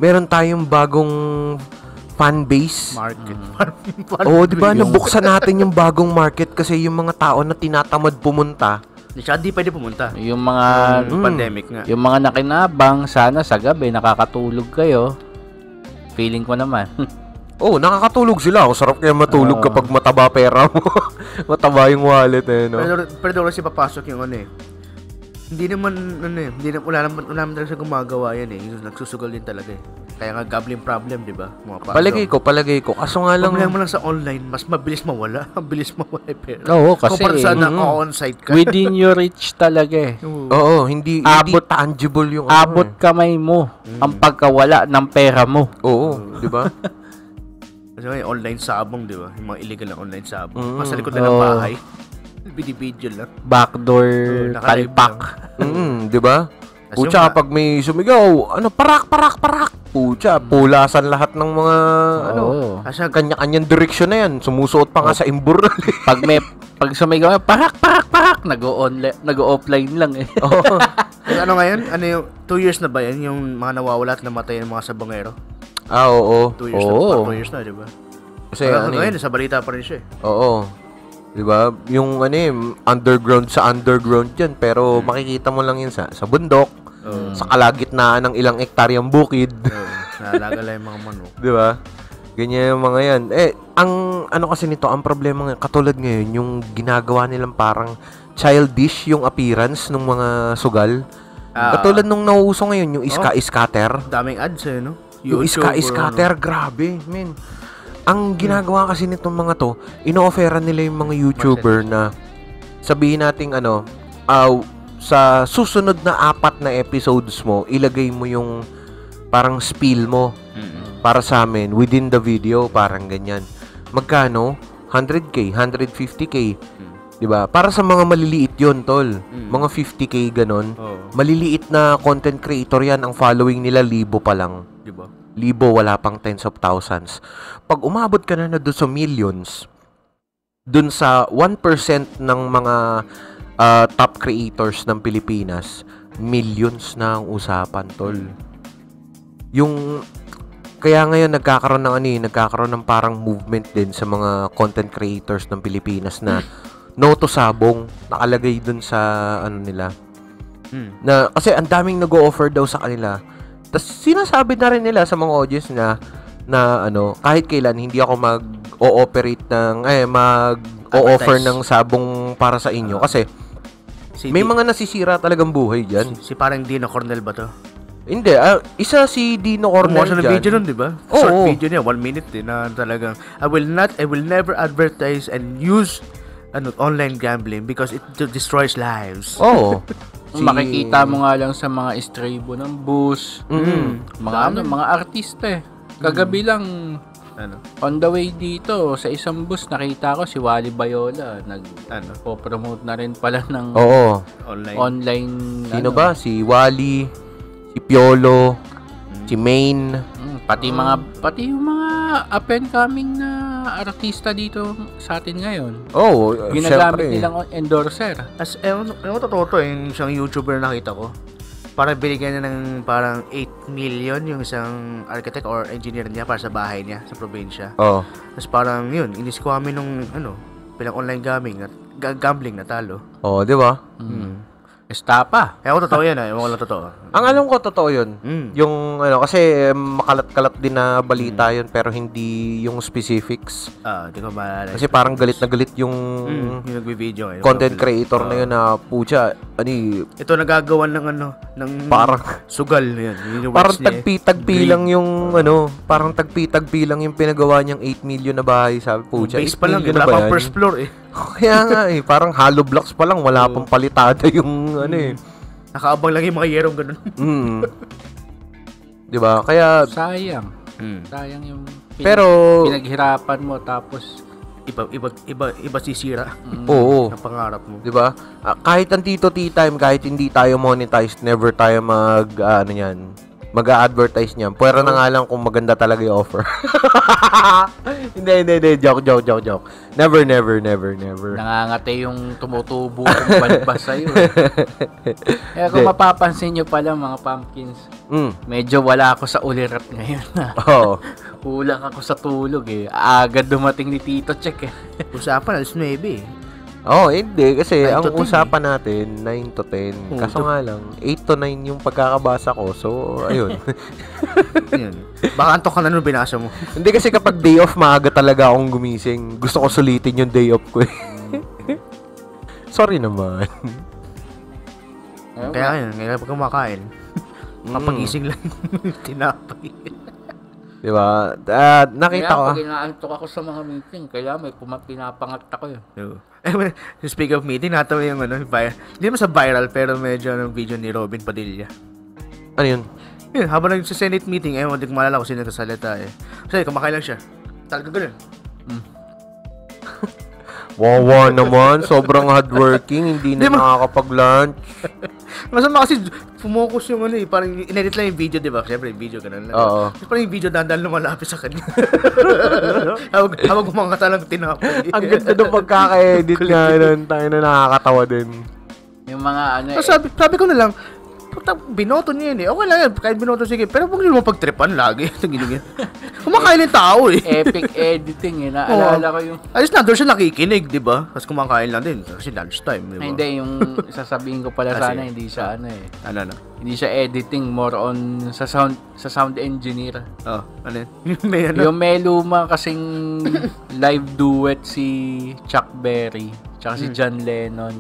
meron tayong bagong fan base. Market. Oo, di ba, nabuksan natin yung bagong market kasi yung mga tao na tinatamad pumunta, Di pwede pumunta. Yung mga Pandemic nga. Yung mga nakinabang, sana sa gabi nakakatulog kayo. Feeling ko naman. nakakatulog sila. Sarap kaya matulog kapag mataba pera mo. Mataba yung wallet no? Pero kasi papasok yung Hindi naman, wala naman talaga siya gumagawa yan Yung nagsusugal din talaga Kaya nga gambling problem, di ba? Palagay ko. Kaso nga lang. Problema lang sa online, mas mabilis mawala. Mabilis mawala yung pera. Oo, kasi kumpara sa on-site ka. within your reach talaga Oo, hindi tangible yung abot kamay mo ang pagkawala ng pera mo. Oo, di ba? Kasi yung online sabong, di ba? Yung mga illegal na online sabong. Mas sa likod na ng bahay. Video lang. Backdoor talpak. Di ba? Pucha, pag may sumigaw, parak. Pucha, pulasan lahat ng mga, kanya-kanyang direksyon na yan. Sumusuot pa nga sa imbur. pag sumigaw, parak. Nag-offline lang Ngayon? Yung 2 years na ba yan? Yung mga nawawala at namatay ng mga sabongero? Oo. 2 years na. 2 years na, di ba? Kasi ngayon, sa balita pa rin siya Oo. Diba? Yung underground sa underground yan, pero makikita mo lang yun sa bundok, sa kalagitnaan ng ilang ektaryang bukid. Nalagala yung mga manok. Diba? Ganyan yung mga yan. Ang kasi nito, ang problema katulad ngayon, yung ginagawa nilang parang childish yung appearance ng mga sugal. Katulad nung nauuso ngayon, yung iska-scatter. Daming ads no? Yung iska-scatter, grabe, men. Ang ginagawa kasi nitong mga to, ino-offeran nila yung mga YouTuber na sabihin nating sa susunod na 4 na episodes mo, ilagay mo yung parang spiel mo para sa amin within the video, parang ganyan. Magkano? 100k, 150k. 'Di ba? Para sa mga maliliit 'yon, tol. Mga 50k ganon. Maliliit na content creator 'yan, ang following nila 1,000 pa lang. 'Di ba? 1,000, wala pang tens of thousands. Pag umabot ka na doon sa millions, doon sa 1% ng mga top creators ng Pilipinas, millions na ang usapan, tol. Yung kaya ngayon nagkakaroon ng parang movement din sa mga content creators ng Pilipinas na no to sabong nakalagay doon sa nila. Na kasi ang daming nag-o-offer daw sa kanila. Tapos sinasabi na rin nila sa mga audience na kahit kailan hindi ako mag-o-operate mag-o-offer ng sabong para sa inyo kasi may mga nasisira talagang buhay diyan. Si parang Dino Cornel ba to? Hindi, isa si Dino Cornel dyan. Video nun, di ba? Oo. Short video niya, 1 minute na talagang I will never advertise and use online gambling because it destroys lives. Oo. Makikita mo nga lang sa mga estrebo ng bus, mga artista Kagabi lang, on the way dito, sa isang bus, nakita ko si Wally Bayola. Po-promote na rin pala ng online. Sino ba? Si Wally, si Piolo, si Maine. Pati yung mga up-and-coming na artista dito sa atin ngayon. Ginagamit nilang endorser. Totoo to, yung isang YouTuber na nakita ko. Para binigyan niya ng parang 8 million yung isang architect or engineer niya para sa bahay niya sa probinsya. Tapos parang yun, iniskwami nung bilang online gambling na talo. Di ba? Estapa. Totoo yan Ewan ko lang totoo. Ang alam ko totoo yun. Yung kasi makalat-kalat din na balita yun pero hindi yung specifics. Di ko maalala. Kasi parang galit na galit yung nagbi-video content creator na yun na pucha, ito nagagawan ng parang sugal yan. Parang tagpi-tagpi lang yung parang tagpi-tagpi lang yung pinagawa niyang 8 million na bahay, sabi pucha. Base pa lang, wala pang first floor Kaya nga parang hollow blocks pa lang, wala pang palitada yung nakaabang lang yung mga yerong ganun. Diba? Kaya sayang. Sayang yung pero pinaghirapan mo tapos iba sisira. Oo. Ang pangarap mo. 'Di ba? Kahit ang Tito Tea Time, kahit hindi tayo monetized, never tayo mag-a-advertise niyan. Pero na nga lang kung maganda talaga yung offer. Hindi. Joke. Never. Nangangate yung tumutubo ng balbas sa'yo. Kaya kung mapapansin nyo pala mga pumpkins, medyo wala ako sa ulirat ngayon. Oo. Kulang ako sa tulog eh. Agad dumating ni Tito Check eh. Usapan, alas 9 eh. Hindi. Kasi 9 ang to 10 usapan natin, 9 to 10. Kaso nga lang, 8 to 9 yung pagkakabasa ko. So, ayun. Yun. Baka antok ka na nung binasa mo. Hindi kasi kapag day off, maaga talaga akong gumising. Gusto ko sulitin yung day off ko eh. Sorry naman. Kaya yun, ngayon pag kumakain, mapagising lang tinapay. Diba? Nakita ko. Kaya pag inaantok ako sa mga meeting, kaya may pinapangat ako yun. Speak of meeting, natawa yung hindi naman sa viral, pero medyo video ni Robin Padilla. Ano yun? Yun, habang nag-Senate meeting, hindi ko malala kung sino nagsasalita eh. Kasi kumakain lang siya. Talaga ganun. Wawa naman, sobrang hardworking, hindi na nakakapag-lunch. Masama kasi focus yung parang inedit lang yung video, di ba? Siyempre, yung video ganun lang. Oo. Parang yung video dandan lumalapit sa kanya. Hawag kumangkata lang tinapay. Ang ganda nung pagkaka-edit nga nun, tayo na nakakatawa din. Yung mga sabi ko na lang, binoto niya yun eh. Okay lang yan, kahit binoto sige. Pero huwag niyo pagtripan lagi. Kumakain yung tao eh. Epic editing eh. Naalala ko yung... At least doon siya nakikinig, di ba? Kasi kumakain lang din. Kasi lunchtime, di ba? Hindi, yung sasabihin ko pala sana, hindi siya Ano? Hindi siya editing, more on sa sound engineer. Ano yun? Yung may luma kasing live duet si Chuck Berry, tsaka si John Lennon.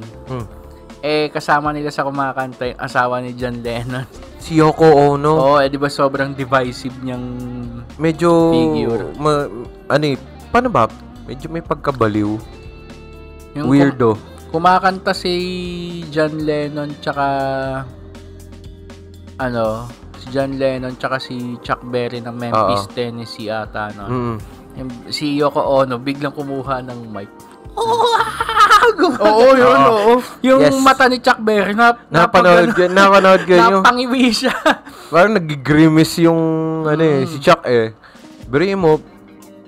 Kasama nila sa kumakanta yung asawa ni John Lennon. Si Yoko Ono. Di ba sobrang divisive niyang medyo figure. Paano ba? Medyo may pagkabaliw. Yung weirdo. Kumakanta si John Lennon tsaka si John Lennon tsaka si Chuck Berry ng Memphis, Tennessee ata si Yoko Ono biglang kumuha ng mic. Yung mata ni Chuck Berry napanood ko yun. Napangiwi siya. Parang nag-grimace yung si Chuck eh. Beri mo,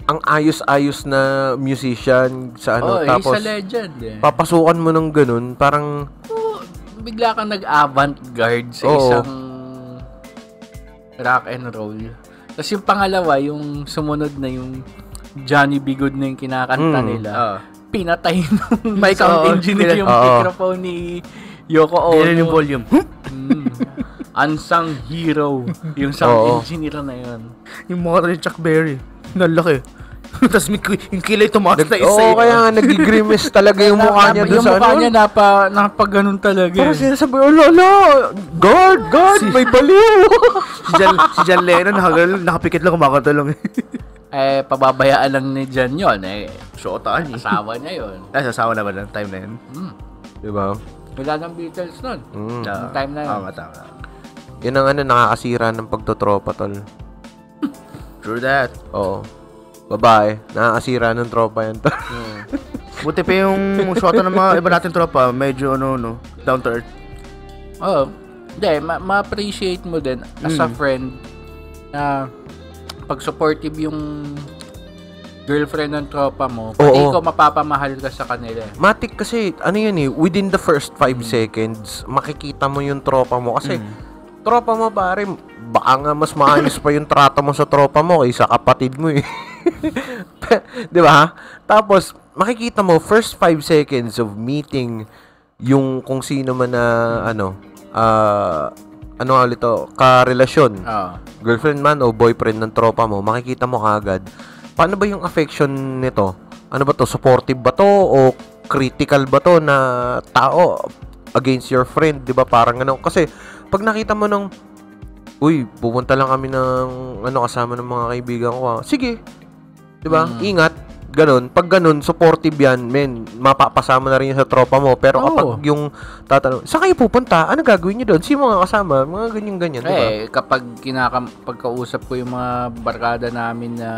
ang ayos-ayos na musician sa tapos he's a legend eh. Papasukan mo ng ganun, parang bigla kang nag-avant-garde sa isang rock and roll. Tapos yung pangalawa, yung sumunod na yung Johnny B. Good na yung kinakanta nila. Pinatay nung sound engineer yung microphone ni Yoko Ono. Yung volume. Unsung hero. Yung sound engineer na yun. Yung mukha ni Chuck Berry. Nalaki. Tapos yung kilay tumaas na isa. Kaya nga nag-grimace talaga yung mukha niya doon sa Yung mukha niya napaganon talaga. Parang sinasabi, God, may baliw. si John Lennon, nakapikit lang kumakanta lang. Pababayaan lang ni John yun. Shootaan eh. Asawa niya yun. Asawa na ba ng time na yun? Diba? Wala ng Beatles nun. Yung time na yun. Tama. Yun ang nakakasira ng pagtotropa, tol. True that. Oo. Babae, nakakasira ng tropa yan, tol. Buti pa yung shota ng mga iba natin tropa, medyo down to earth. Hindi, ma-appreciate mo din as a friend na pag supportive yung girlfriend ng tropa mo, pati ikaw mapapamahal ka sa kanila. Matik kasi, within the first 5 seconds, makikita mo yung tropa mo. Kasi, tropa mo pare, baka nga mas maayos pa yung trato mo sa tropa mo kaysa kapatid mo eh. Diba? Tapos, makikita mo, first 5 seconds of meeting yung kung sino man na, karelasyon. Girlfriend man o boyfriend ng tropa mo, makikita mo kaagad. Paano ba yung affection nito? Ano ba to? Supportive ba to? O critical ba to na tao against your friend? Diba? Parang Kasi, pag nakita mo pupunta lang kami ng kasama ng mga kaibigan ko. Sige. Diba? Ingat. Ganon. Pag ganon, supportive yan, mapapasama na rin sa tropa mo. Pero kapag yung tatanong, saan kayo pupunta? Ano gagawin nyo doon? Sino mga kasama? Mga ganyan-ganyan, diba? Kapag pagkausap ko yung mga barkada namin na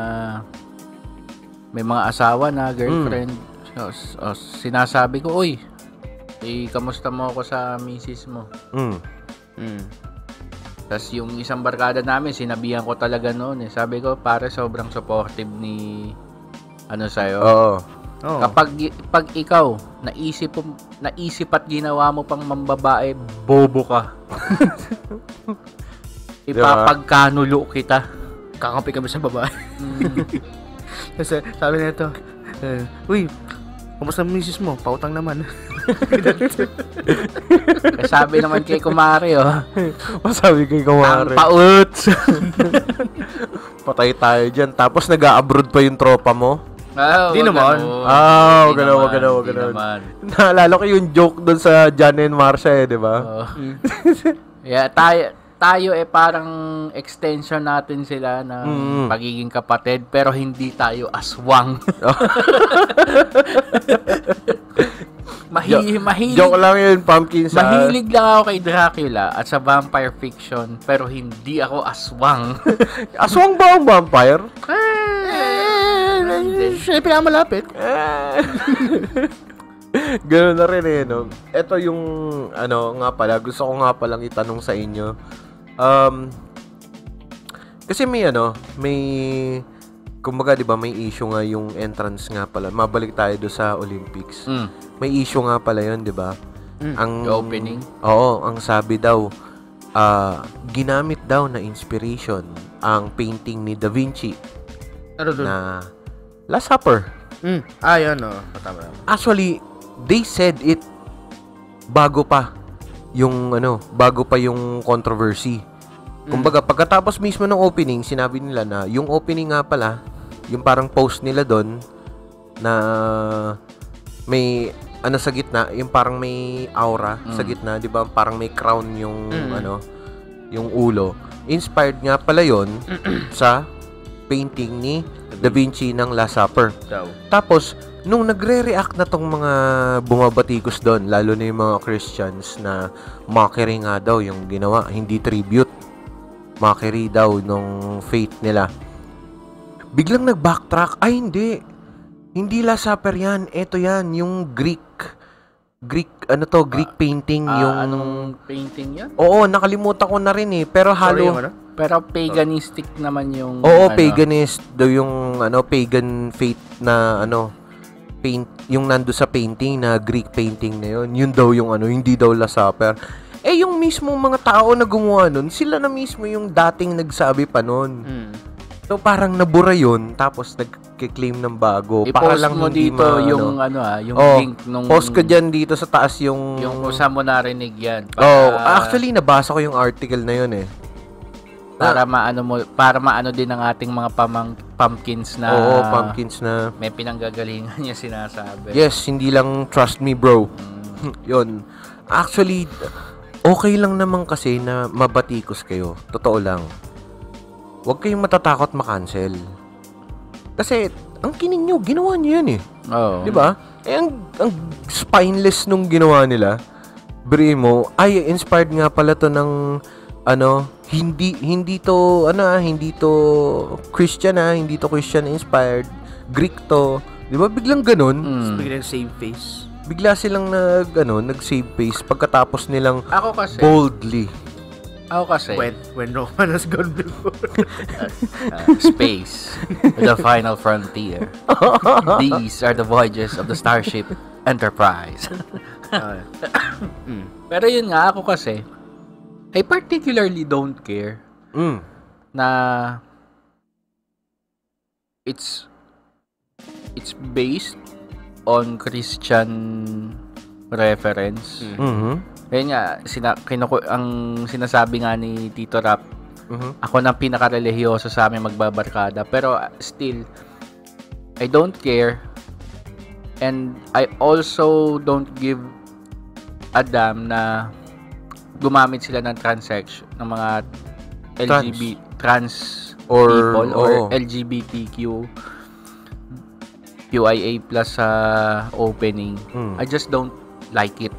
may mga asawa na, girlfriend. Sinasabi ko, uy, kamusta mo ako sa misis mo? Tapos yung isang barkada namin, sinabihan ko talaga noon. Sabi ko, pare, sobrang supportive ni sa'yo. Pag ikaw, naisip at ginawa mo pang mambabae, bobo ka. Ipapagkanulo kita. Kakampi kami sa babae. Kasi sabi nito, uy, kumusta ang misis mo? Pautang naman. Sabi naman kay Kumari, Masabi kay Kumari. ang paut. Patay tayo dyan. Tapos nag-a-abroad pa yung tropa mo. Di naman. Wag ganun. Naalala ko yung joke doon sa John and Marcia, di ba? Yeah, tayo parang extension natin sila na pagiging kapatid, pero hindi tayo aswang. Mahilig. Joke lang yun, pumpkin sa... Mahilig lang ako kay Dracula at sa vampire fiction, pero hindi ako aswang. Aswang ba ang vampire? Siya pinakamalapit. Ganoon na rin no? Ito yung, nga pala, gusto ko nga palang itanong sa inyo. Kasi may, kumbaga, di ba, may issue nga yung entrance nga pala. Mabalik tayo do sa Olympics. May issue nga pala yun, di ba? Ang opening? Oo, ang sabi daw, ginamit daw na inspiration ang painting ni Da Vinci na Last Supper. Yun, tama. Actually, they said it bago pa yung controversy. Kumbaga, pagkatapos mismo ng opening, sinabi nila na yung opening nga pala, yung parang post nila doon na may sa gitna, yung parang may aura sa gitna, 'di ba? Parang may crown yung yung ulo. Inspired nga pala 'yon sa painting ni Da Vinci ng Last Supper. Tapos, nung nagre-react na tong mga bumabatikos doon, lalo na yung mga Christians na mockery nga daw yung ginawa, hindi tribute. Mockery daw nung faith nila. Biglang nag-backtrack, hindi. Hindi Last Supper yan. Ito yan, yung Greek painting yung... Anong painting yan? Oo, nakalimutan ko na rin Pero Pero paganistic naman yung... Oo, paganist daw yung pagan faith na paint, yung nando sa painting na Greek painting na yun. Yun daw yung hindi daw Last Supper. Yung mismong mga tao na gumawa nun, sila na mismo yung dating nagsabi pa nun. So parang nabura yun, tapos nagki-claim ng bago. Para lang mo hindi dito yung yung link nung... Post ko dyan dito sa taas yung... Yung saan mo narinig yan. Actually, nabasa ko yung article na yun Para maano din ang ating mga pumpkins na... Oo, pumpkins na... May pinanggagalingan niya sinasabi. Yes, hindi lang trust me bro. Yun. Actually, okay lang naman kasi na mabatikos kayo. Totoo lang. Huwag kayong matatakot makancel. Kasi, ang kining nyo, ginawa nyo yan Oo. Diba? Ang spineless nung ginawa nila. Brimo, inspired nga pala to ng... hindi to Christian hindi to Christian inspired, Greek to, 'di ba? Biglang ganun. Biglang save face. Bigla silang nag-save face pagkatapos nilang boldly. Ako kasi when Roman has gone before. Space, the final frontier. These are the voyages of the Starship Enterprise. Pero yun nga, ako kasi I particularly don't care na it's based on Christian reference. Kaya nga, ang sinasabi nga ni Tito Rap, ako na pinaka-religyoso sa amin magbabarkada. Pero still, I don't care. And I also don't give a damn na gumamit sila ng transaction ng mga trans people or LGBTQ QIA plus sa opening. I just don't like it.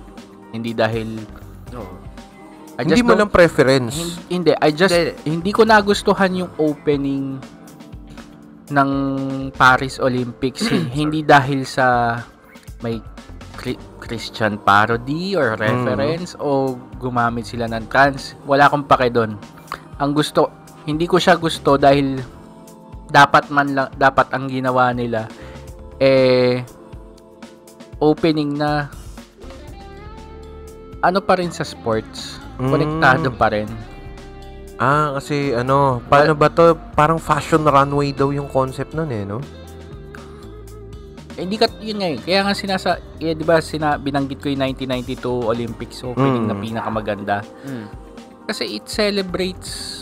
Hindi dahil hindi mo lang preference. Hindi ko nagustuhan yung opening ng Paris Olympics hindi dahil sa may Christian parody or reference o gumamit sila ng trans. Wala akong pake doon. Hindi ko siya gusto dahil dapat ang ginawa nila opening na ano pa rin sa sports. Konektado pa rin. Kasi paano ba to? Parang fashion runway daw yung concept nun no? Hindi yun nga kaya nga di ba binanggit ko yung 1992 Olympics opening na pinakamaganda. Kasi it celebrates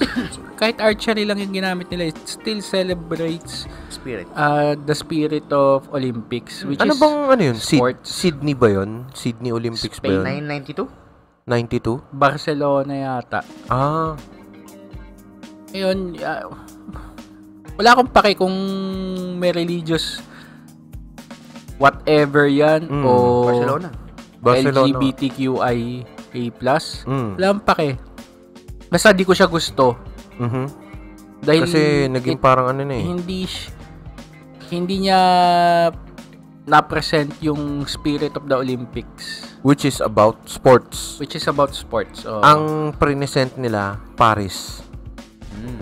kahit archery lang yung ginamit nila, it still celebrates the spirit of Olympics, which is yun? sports. Sydney ba yun? Sydney Olympics Spain, ba yun? 92? Barcelona yata. Ayun, wala akong pake kung may religious whatever yan o Barcelona. LGBTQIA+. Wala akong pake. Basta di ko siya gusto. Dahil kasi naging parang hindi niya na-present yung spirit of the Olympics. Which is about sports. Ang present nila, Paris.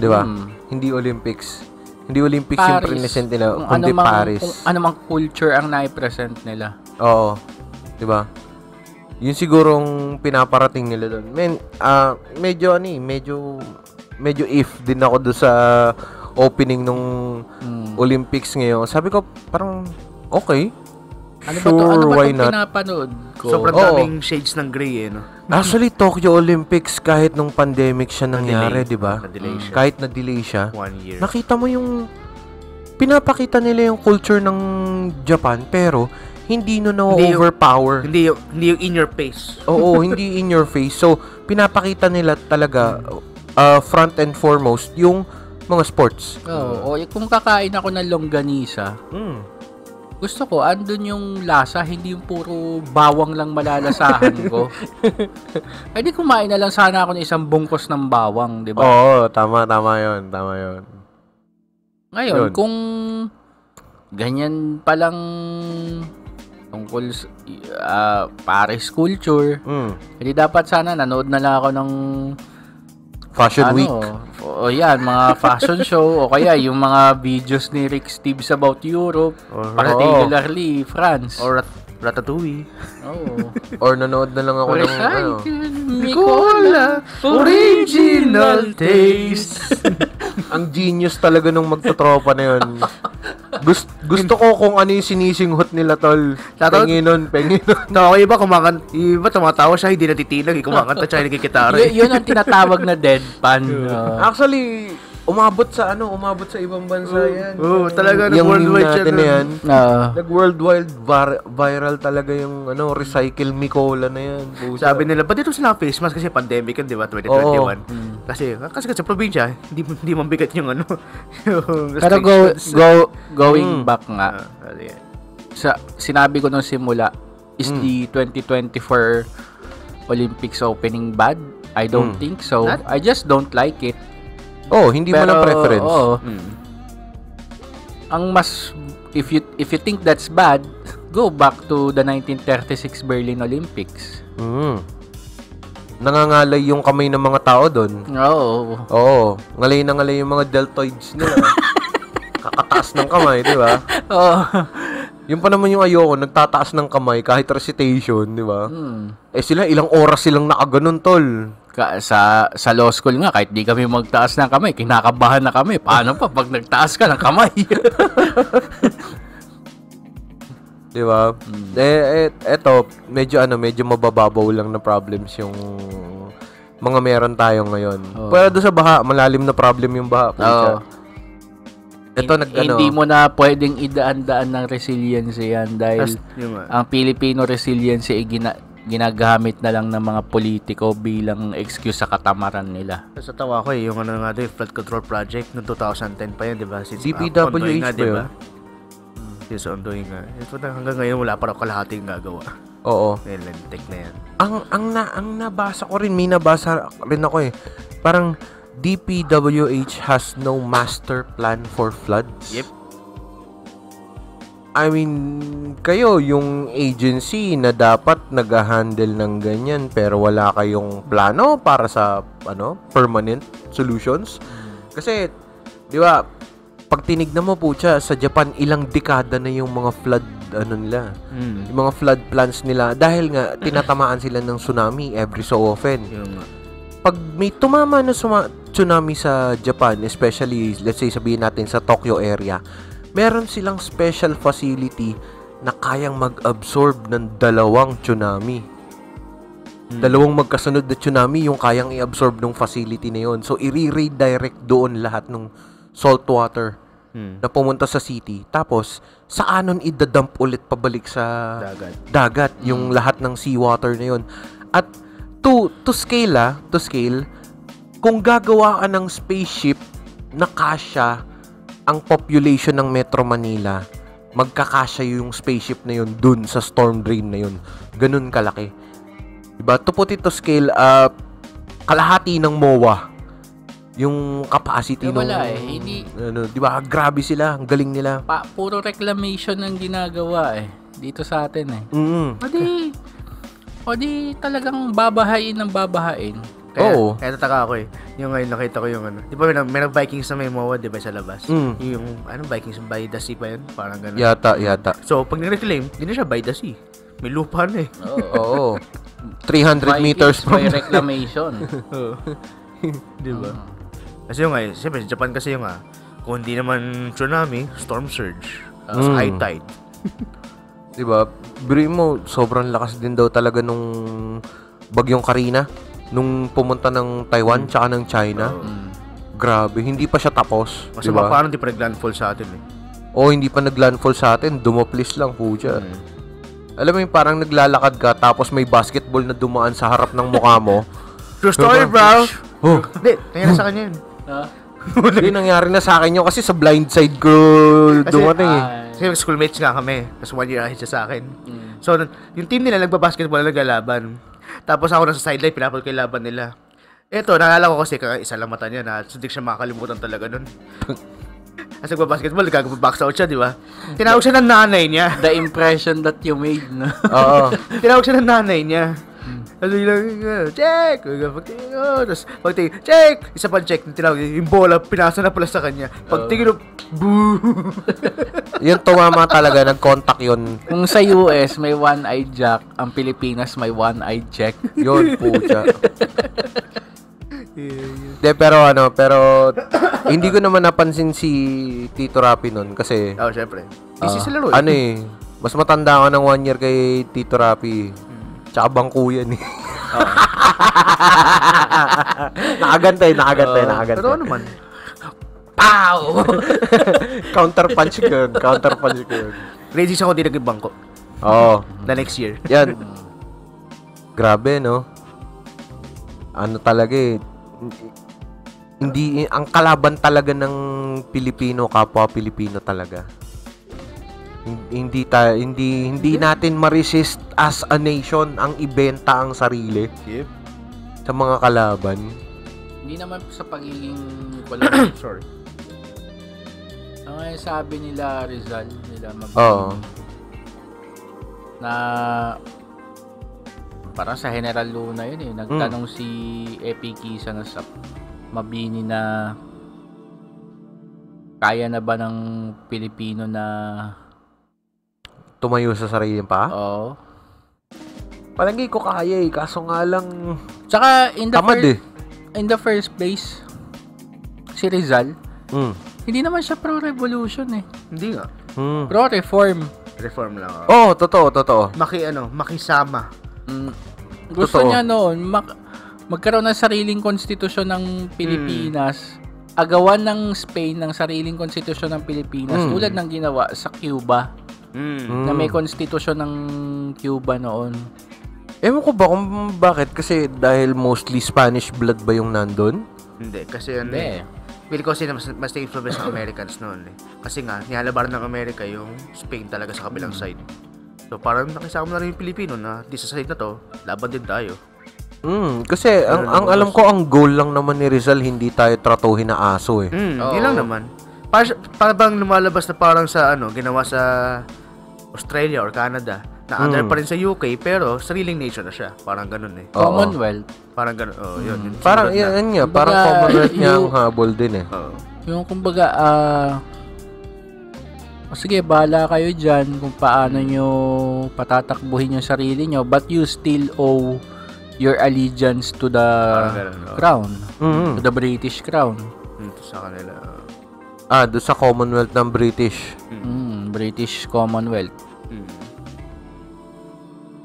Di ba? Hindi Olympics. Hindi Olympics Paris, yung present nila, kundi Paris. Kung anumang culture ang na-present nila. Oo. Di ba? Yun sigurong pinaparating nila doon. Medyo if din ako doon sa opening nung Olympics ngayon. Sabi ko, parang okay. Ano ba itong pinapanood ko? Sobrang daming shades ng gray no? Actually, Tokyo Olympics, kahit nung pandemic siya nangyari, di ba? Kahit na-delay siya. 1 year. Nakita mo yung pinapakita nila yung culture ng Japan, pero hindi overpower. Hindi yung in your face. Oo, hindi in your face. So, pinapakita nila talaga front and foremost yung mga sports. Kung kakain ako ng longganisa, gusto ko, andun yung lasa, hindi yung puro bawang lang malalasahan ko. Ay, di kumain na lang sana ako ng isang bungkos ng bawang, di ba? Oo, tama yun. Ngayon, kung ganyan palang tungkol Paris culture, hindi dapat sana nanood na lang ako ng Fashion Week. O yan, mga fashion show o kaya yung mga videos ni Rick Steves about Europe, particularly France. Or Ratatouille. Or nanood na lang ako ng Nicola Original Taste. Ang genius talaga nung magtotropa na yun. Gusto ko kung ano yung sinisinghot nila, tol. Penginon. No, iba tumatawa siya, hindi natitinag. Kumakanta siya, nagkikitara. Yun ang tinatawag na deadpan. Actually, umabot sa ibang bansa yan. Talaga nag-worldwide siya yan. Nag-worldwide viral talaga yung recycle Nicola na yan. Sabi nila, ba't ito sila face mask kasi pandemic yan, di ba? 2021. Kasi sa probinsya, hindi mabigat yung Pero going back nga, sinabi ko nung simula, is the 2024 Olympics opening bad? I don't think so. I just don't like it. Hindi mo lang preference. Ang mas if you think that's bad, go back to the 1936 Berlin Olympics. Nangangalay yung kamay ng mga tao doon. Oo. Ngalay na ngalay yung mga deltoids nila. Kakataas ng kamay, di ba? Yung pa naman yung ayoko, nagtataas ng kamay kahit recitation, di ba? Sila, ilang oras silang nakaganon, tol. Sa law school nga, kahit di kami magtaas ng kamay, kinakabahan na kami. Paano pa pag nagtaas ka ng kamay? Di ba? Eto, medyo mabababaw lang na problems yung mga meron tayo ngayon. Pero doon sa baha, malalim na problem yung baha. Hindi mo na pwedeng idaan-daan ng resiliency yan dahil ang Filipino resiliency ay ginagamit na lang ng mga politiko bilang excuse sa katamaran nila. Sa tawa ko yung flood control project noong 2010 pa yan, di ba? DPWH ba yun? Yes, ongoing nga. Hanggang ngayon wala pa raw kalahating gagawa. Oo. Lentek na yan. Ang nabasa ko rin, may nabasa rin ako Parang DPWH has no master plan for floods. Yep. I mean, kayo yung agency na dapat nag-handle ng ganyan pero wala kayong plano para sa permanent solutions. Kasi, di ba, pag tinignan mo po sa Japan, ilang dekada na yung mga flood nila. Yung mga flood plans nila dahil nga tinatamaan sila ng tsunami every so often. Pag may tumama na tsunami sa Japan, especially let's say sabihin natin sa Tokyo area, meron silang special facility na kayang mag-absorb ng 2 tsunami. 2 magkasunod na tsunami yung kayang i-absorb ng facility na yun. So, i-redirect doon lahat ng salt water na pumunta sa city. Tapos, saanon idadump ulit pabalik sa dagat yung lahat ng seawater na yun. At to scale, kung gagawa ka ng spaceship na kasya ang population ng Metro Manila, magkakasya yung spaceship na yun dun sa storm drain na yun. Ganun kalaki. Diba? To put it to scale, kalahati ng MOA yung capacity ng hindi diba? Grabe sila, ang galing nila. Puro reclamation ang ginagawa dito sa atin O di talagang babahain ng babahain. Kaya tataka ako yung ngayon nakita ko yung di ba may Vikings na may MOA, di ba, sa labas? Yung Vikings by the sea pa yun? Parang gano'n. Yata. So, pag nire-claim, hindi na siya by the sea. May lupa na Oo. 300 meters from reclamation. Di ba? Kasi yung siyempre, Japan kasi yung kung hindi naman tsunami, storm surge. High tide. Diba? Biro mo, sobrang lakas din daw talaga nung bagyong Karina. Nung pumunta ng Taiwan tsaka ng China. Grabe, hindi pa siya tapos. Kasi diba? parang hindi pa nag-landfall sa atin hindi pa nag-landfall sa atin. Dumoplis lang po siya. Alam mo yung parang naglalakad ka tapos may basketball na dumaan sa harap ng mukha mo. True story, bro! Hindi, nangyari sa kanya yun. Hindi, nangyari na sa akin yun kasi sa blind side ko dumating Kasi schoolmates nga kami. Tapos 1 year ahead siya sa akin. So, yung team nila nagbabasketball na naglalaban. Tapos ako nasa sideline, pinapal ko yung laban nila. Ito, naalala ko kasi isa lang mata niya na hindi siya makakalimutan talaga nun. Kasi nagbabasketball, nagbabox out siya, di ba? Tinawag siya ng nanay niya. The impression that you made, no? Oo. Tinawag siya ng nanay niya. Tapos check! Tapos pagtingin, check! Isa pang check, tinawag yung bola, pinasa na pala sa kanya. Pagtingin, boo! Yung tumama talaga, nag-contact yun. Kung sa US, may one-eyed Jack, ang Pilipinas may one-eyed Jack. Yun po siya. Pero hindi ko naman napansin si Tito Rapi nun kasi syempre. Busy sila ro. Mas matanda ka ng 1 year kay Tito Rapi. Tsaka bangko yan Nakagantay. Pero naman. Pow! Counterpunch ko yun. Ready siya kung di naging bangko. The next year. Yan. Grabe, no? Talaga hindi ang kalaban talaga ng Pilipino, kapwa Pilipino talaga. Hindi natin ma-resist as a nation ang ibenta ang sarili. Yep. Sa mga kalaban. Hindi naman sa pagiging sorry. Ang sabi nila Rizal na parang sa General Luna yun nagtanong si Epi Kisa na sa Mabini na kaya na ba ng Pilipino na tumayo sa sarili pa? Oo. Palagi ko kaya kaso nga lang tsaka in the first place si Rizal hindi naman siya pro-revolution Hindi nga. Pro-reform. Reform lang. Totoo. Makisama. Gusto niya noon magkaroon ng sariling konstitusyon ng Pilipinas. Agawan ng Spain ng sariling konstitusyon ng Pilipinas tulad ng ginawa sa Cuba. Na may konstitusyon ng Cuba noon. Ewan ko ba kung bakit? Kasi dahil mostly Spanish blood ba yung nandun? Hindi. Kasi Pili ko kasi mas na-influence ng Americans noon Kasi nga, nihalabaran ng Amerika yung Spain talaga sa kabilang side. So parang nakisama na rin yung Pilipino na di sa side na to, laban din tayo. Kasi ang alam ko, ang goal lang naman ni Rizal, hindi tayo tratuhin na aso eh. Yun lang naman. Para bang lumalabas na parang sa ginawa sa Australia or Canada, na under pa rin sa UK, pero sariling nation na siya. Parang ganun eh. Commonwealth. Parang ganun. Yun. Parang yan nga, parang Commonwealth niya ang habol din eh. Yung kumbaga, sige, bahala kayo dyan kung paano nyo patatakbuhin yung sarili nyo, but you still owe your allegiance to the crown, to the British crown. Sa kanila. Doon sa Commonwealth ng British. British Commonwealth.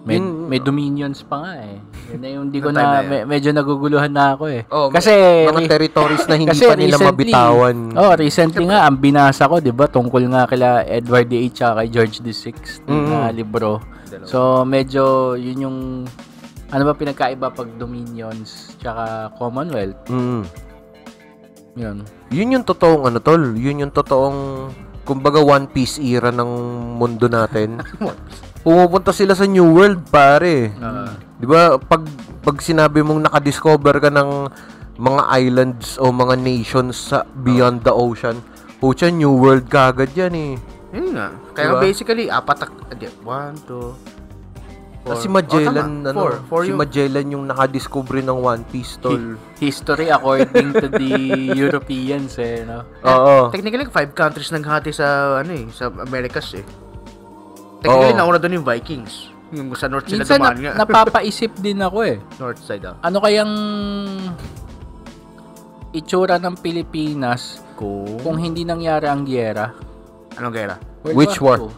May dominions pa nga eh. Yun na yung hindi ko na, medyo naguguluhan na ako eh. Kasi mga territories na hindi pa nila mabitawan. Recently nga, ang binasa ko, di ba, tungkol nga kila Edward VIII at kay George VI na libro. So, medyo yun yung, ano ba pinagkaiba pag dominions tsaka Commonwealth? Yun. Yun yung totoong tol. Yun yung totoong, kumbaga, One Piece era ng mundo natin. Pumupunta sila sa New World, pare. Di ba, pag sinabi mong nakadiscover ka ng mga islands o mga nations sa beyond the ocean, pucha, New World kagad yan eh. Yun nga. Kaya diba? Basically, 1, 2, 4. Si Magellan, si Magellan yung nakadiscover ng One Piece, tol. History according to the Europeans eh, no? Technically, 5 countries naghati sa sa Americas eh. Technically, nauna doon yung Vikings. Yung sa north sila dumaan nga. Napapaisip din ako eh. North side Ano kayang itsura ng Pilipinas kung hindi nangyari ang giyera? Anong giyera? Which war?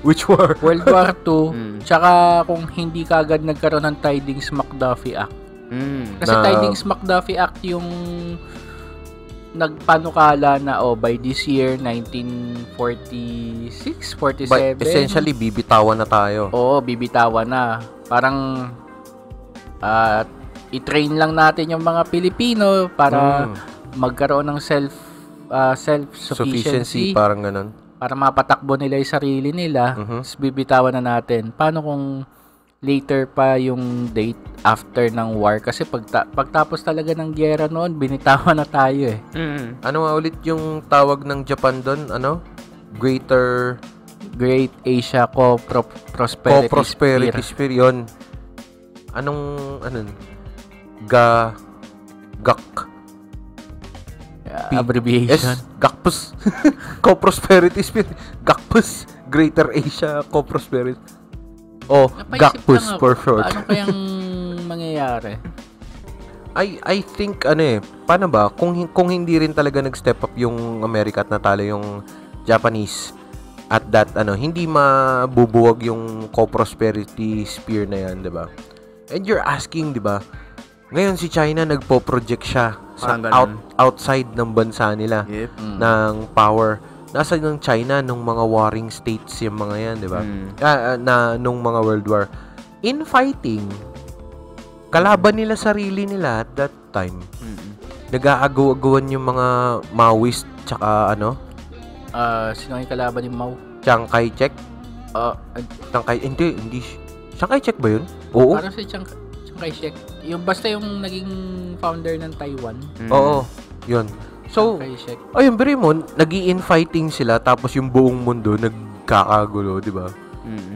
Which war? World War II. Tsaka kung hindi kagad nagkaroon ng Tidings-McDuffie Act. Kasi Tidings-McDuffie Act yung nagpanukala na by this year 1946, 47. But essentially bibitawan na tayo. Bibitawan na. Parang i-train lang natin yung mga Pilipino para magkaroon ng self-sufficiency, parang ganun. Para mapatakbo nila yung sarili nila. Tapos bibitawan na natin. Paano kung later pa yung date after ng war? Kasi pagtapos talaga ng gyera noon, binitawan na tayo eh. Ano nga ulit yung tawag ng Japan doon? Great Asia Co-Prosperity Sphere yun. GAC abbreviation. GACPUS. Co-Prosperity Sphere. GACPUS. Greater Asia Co-Prosperity. GACPUS for short. Ano kayang mangyayari? I think paano ba kung hindi rin talaga nag-step up yung Amerika at natalo yung Japanese at that hindi mabubuwag yung co-prosperity sphere na yan, 'di ba? And you're asking, 'di ba? Ngayon si China nagpo-project siya sa outside ng bansa nila ng power. Nasa ng China nung mga warring states yung mga yan, di ba? Nung mga World War. In fighting, kalaban nila sarili nila at that time. Nag-aagaw-agawan yung mga Maoist tsaka sino yung kalaban ni Mao? Chiang Kai-shek? Hindi. Chiang Kai-shek ba yun? Oo. Parang si Chiang Kai-shek. Yung basta yung naging founder ng Taiwan. Oo, yun. So, ayun, beri mo, nag-i-infighting sila tapos yung buong mundo nagkakagulo, di ba?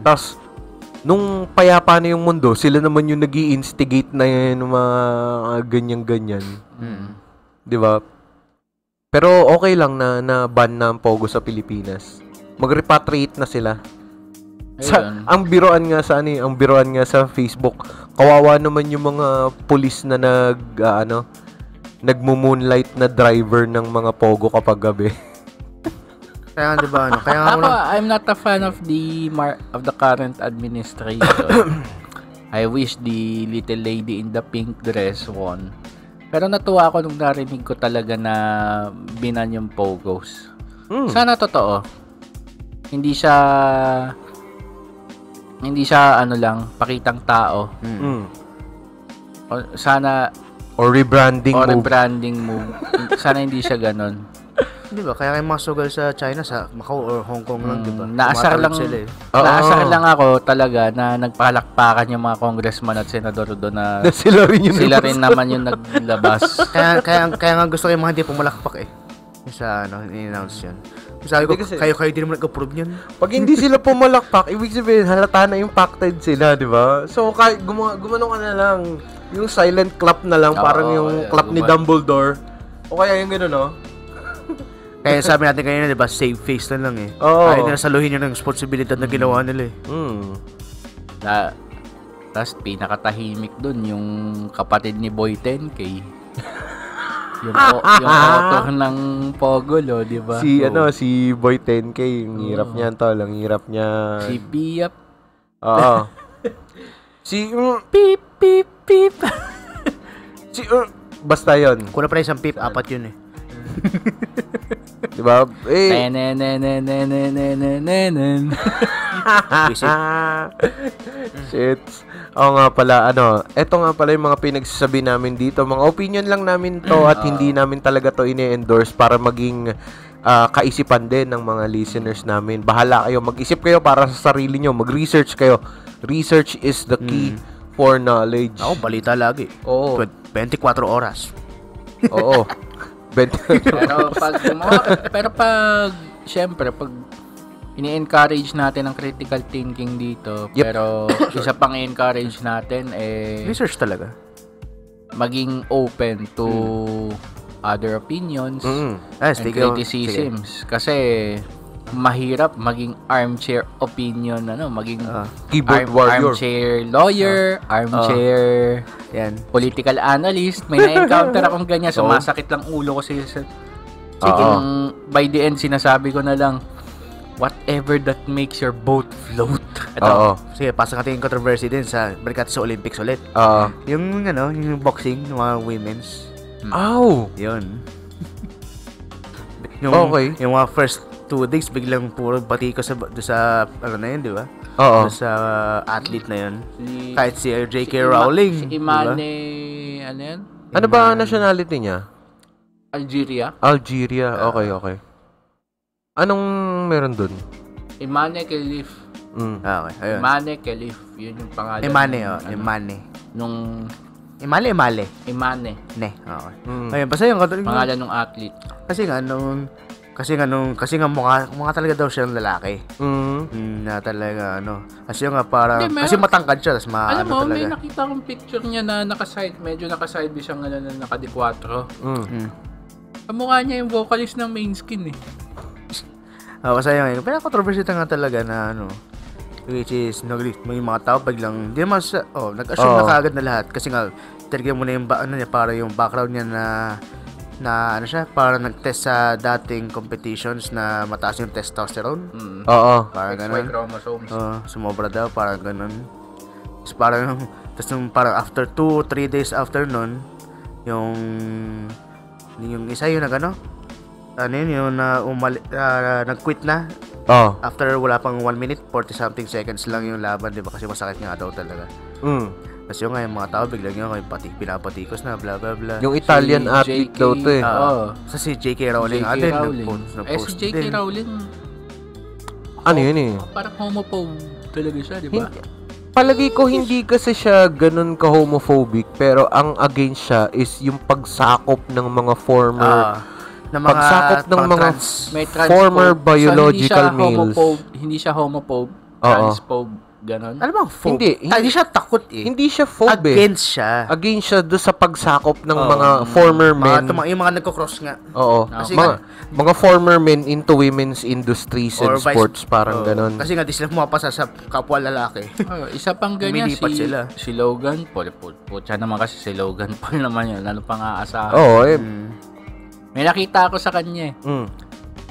Tapos, nung payapa na yung mundo, sila naman yung nag-i-instigate na yung mga ganyan-ganyan. Di ba? Pero okay lang na ban na ang Pogo sa Pilipinas. Mag-repatriate na sila. Ang biroan nga sa Facebook, kawawa naman yung mga pulis na nagmo-moonlight na driver ng mga Pogo kapag gabi. Kaya di ba I'm not a fan of the current administration. I wish the little lady in the pink dress won. Pero natuwa ako nung narinig ko talaga na binan yung Pogos. Sana totoo. Hindi siya pakitang tao. Sana or rebranding move. Sana hindi siya ganon. Di ba? Kaya kayo mga sugal sa China, sa Macau or Hong Kong lang, di ba? Naasar lang, sila, naasar lang ako talaga na nagpalakpakan yung mga congressman at senador doon na sila rin naman yung naglabas. kaya nga gusto ko yung mga hindi pumalakpak eh. Yung sa in-announce yun. Sabi ko, kayo din naman nag-approve yun. Pag hindi sila pumalakpak, ibig sabihin, halata na impacted sila, di ba? So, gumano ka na lang. Yung silent clap na lang, parang yung clap ni Dumbledore. O kaya yung gano'n, no? Kaya sabi natin kanina, di ba, save face na lang eh. Ayaw nila saluhin yun ng responsibilidad na ginawa nila eh. Tapos pinakatahimik dun yung kapatid ni Boy 10K. yung author ng Pogolo, di ba? Si Boy 10K, yung hirap niya tol, ang hirap niya. Si Biap. Oo. Beep, beep, beep. Basta yun. Kung na pa isang pip, 4 yun eh. Diba? Shit. Oo nga pala, eto nga pala yung mga pinagsasabi namin dito. Mga opinion lang namin to at hindi namin talaga to ini-endorse para maging kaisipan din ng mga listeners namin. Bahala kayo, mag-isip kayo para sa sarili nyo, mag-research kayo. Research is the key for knowledge. Ako, balita lagi. Oo. 24 oras. Oo. pero pag syempre pag ini-encourage natin ang critical thinking dito, pero isa pang i-encourage natin research talaga. Maging open to other opinions and criticisms kasi mahirap maging armchair opinion, maging keyboard warrior, armchair lawyer, armchair political analyst. May na-encounter akong ganyan, sumasakit lang ulo ko sa by the end sinasabi ko na lang, whatever that makes your boat float. Sige, pasok natin yung controversy din sa balikat sa Olympics ulit. Yung boxing ng mga women's. Yun. Yung mga first 2 days biglang puro bati ko sa na yun, di ba? Sa athlete na yun. Kahit si J.K. Rowling. Si Imane, ano yan? Ano ba nationality niya? Algeria. Okay. Anong meron dun? Imane Khelif. Okay, ayun. Imane Khelif, yun yung pangalan. Imane. Imane. Ne. Okay. Ayun, basta yung pangalan ng athlete. Kasi nga mukha talaga daw siya ng lalaki. Na talaga Kasi nga parang kasi matangkad siya, tas alam mo, talaga. may nakita akong picture niya na medyo naka-side B siyang na naka-D4. Kamukha niya yung vocalist ng Maneskin eh. Basta yun. Pero controversy nga talaga na which is may mga tao biglang hindi naman nag-assume na kaagad na lahat kasi nga talaga mo na yung para yung background niya na siya, para nag-test sa dating competitions na mataas yung testosterone. Parang ganun. Chromosomes. Sumobra daw, parang ganun. Parang after 2-3 days after nun, yung isa yun nag-quit na. After wala pang 1 minute, 40 something seconds lang yung laban, di ba? Kasi masakit nga daw talaga. Kasi yung mga tao biglang yung pinapatikos na bla bla bla. Yung Italian athlete daw to eh. Sa si J.K. Rowling din si J.K. Rowling ano yun eh? Parang homophobe talaga siya, di ba? Palagi ko hindi kasi siya ganun ka-homophobic, pero ang against siya is yung pagsakop ng mga former pagsakop ng mga former biological males. Hindi siya homophobe, transphobe. Ganon? Ano bang phobe? Hindi siya takot eh. Hindi siya phobe. Against siya doon sa pagsakop ng mga former men. Yung mga nagko-cross nga. Kasi mga former men into women's industries and sports, parang ganon. Kasi nga di sila pumapasa sa kapwa lalaki. Isa pang ganyan si Logan Paul. Siya naman kasi si Logan Paul naman yun. Ano pang aasahan? May nakita ako sa kanya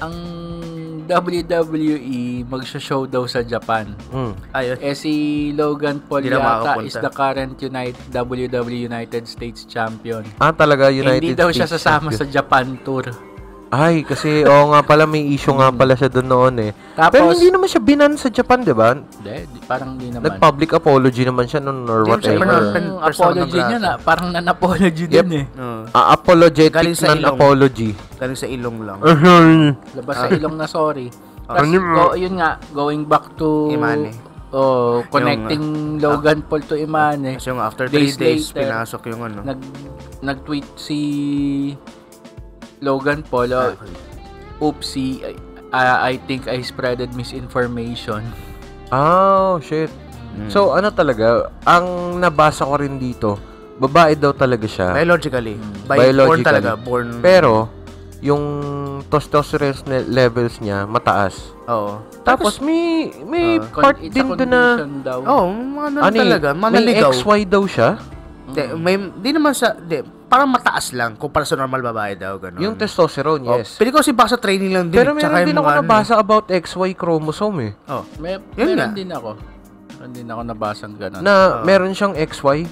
ang WWE magsho-show daw sa Japan. Si Logan Paul yata is the current WWE United States champion. Talaga United States. Hindi daw siya States sasama champion sa Japan tour. Ay, kasi nga pala may issue nga pala siya doon noon eh. Tapos, pero hindi naman siya binan sa Japan, di ba? Hindi, parang hindi naman. Nag-public apology naman siya noon or whatever. Yung apology niya na, parang nan-apology din eh. Apologetic non-apology. Galing sa ilong lang. Labas sa ilong na sorry. Ano Yun nga, going back to Imane. Connecting Logan Paul to Imane. Kasi yung after 3 days, later, pinasok yung ano. Nag-tweet si Logan Paul, oopsie, I think I spreaded misinformation. Oh, shit. So, ano talaga, ang nabasa ko rin dito, babae daw talaga siya. Biologically. Born talaga. Born. Pero, yung testosterone levels niya, mataas. Oo. Tapos, may part din doon na, talaga, manaligaw. May XY daw siya. Di naman parang mataas lang kumpara sa normal babae daw, gano'n. Yung testosterone, yes. Pero kasi baka sa training lang din. Pero meron din ako nabasa about XY chromosome eh. Meron din ako. Meron din ako nabasang gano'n. Na meron siyang XY.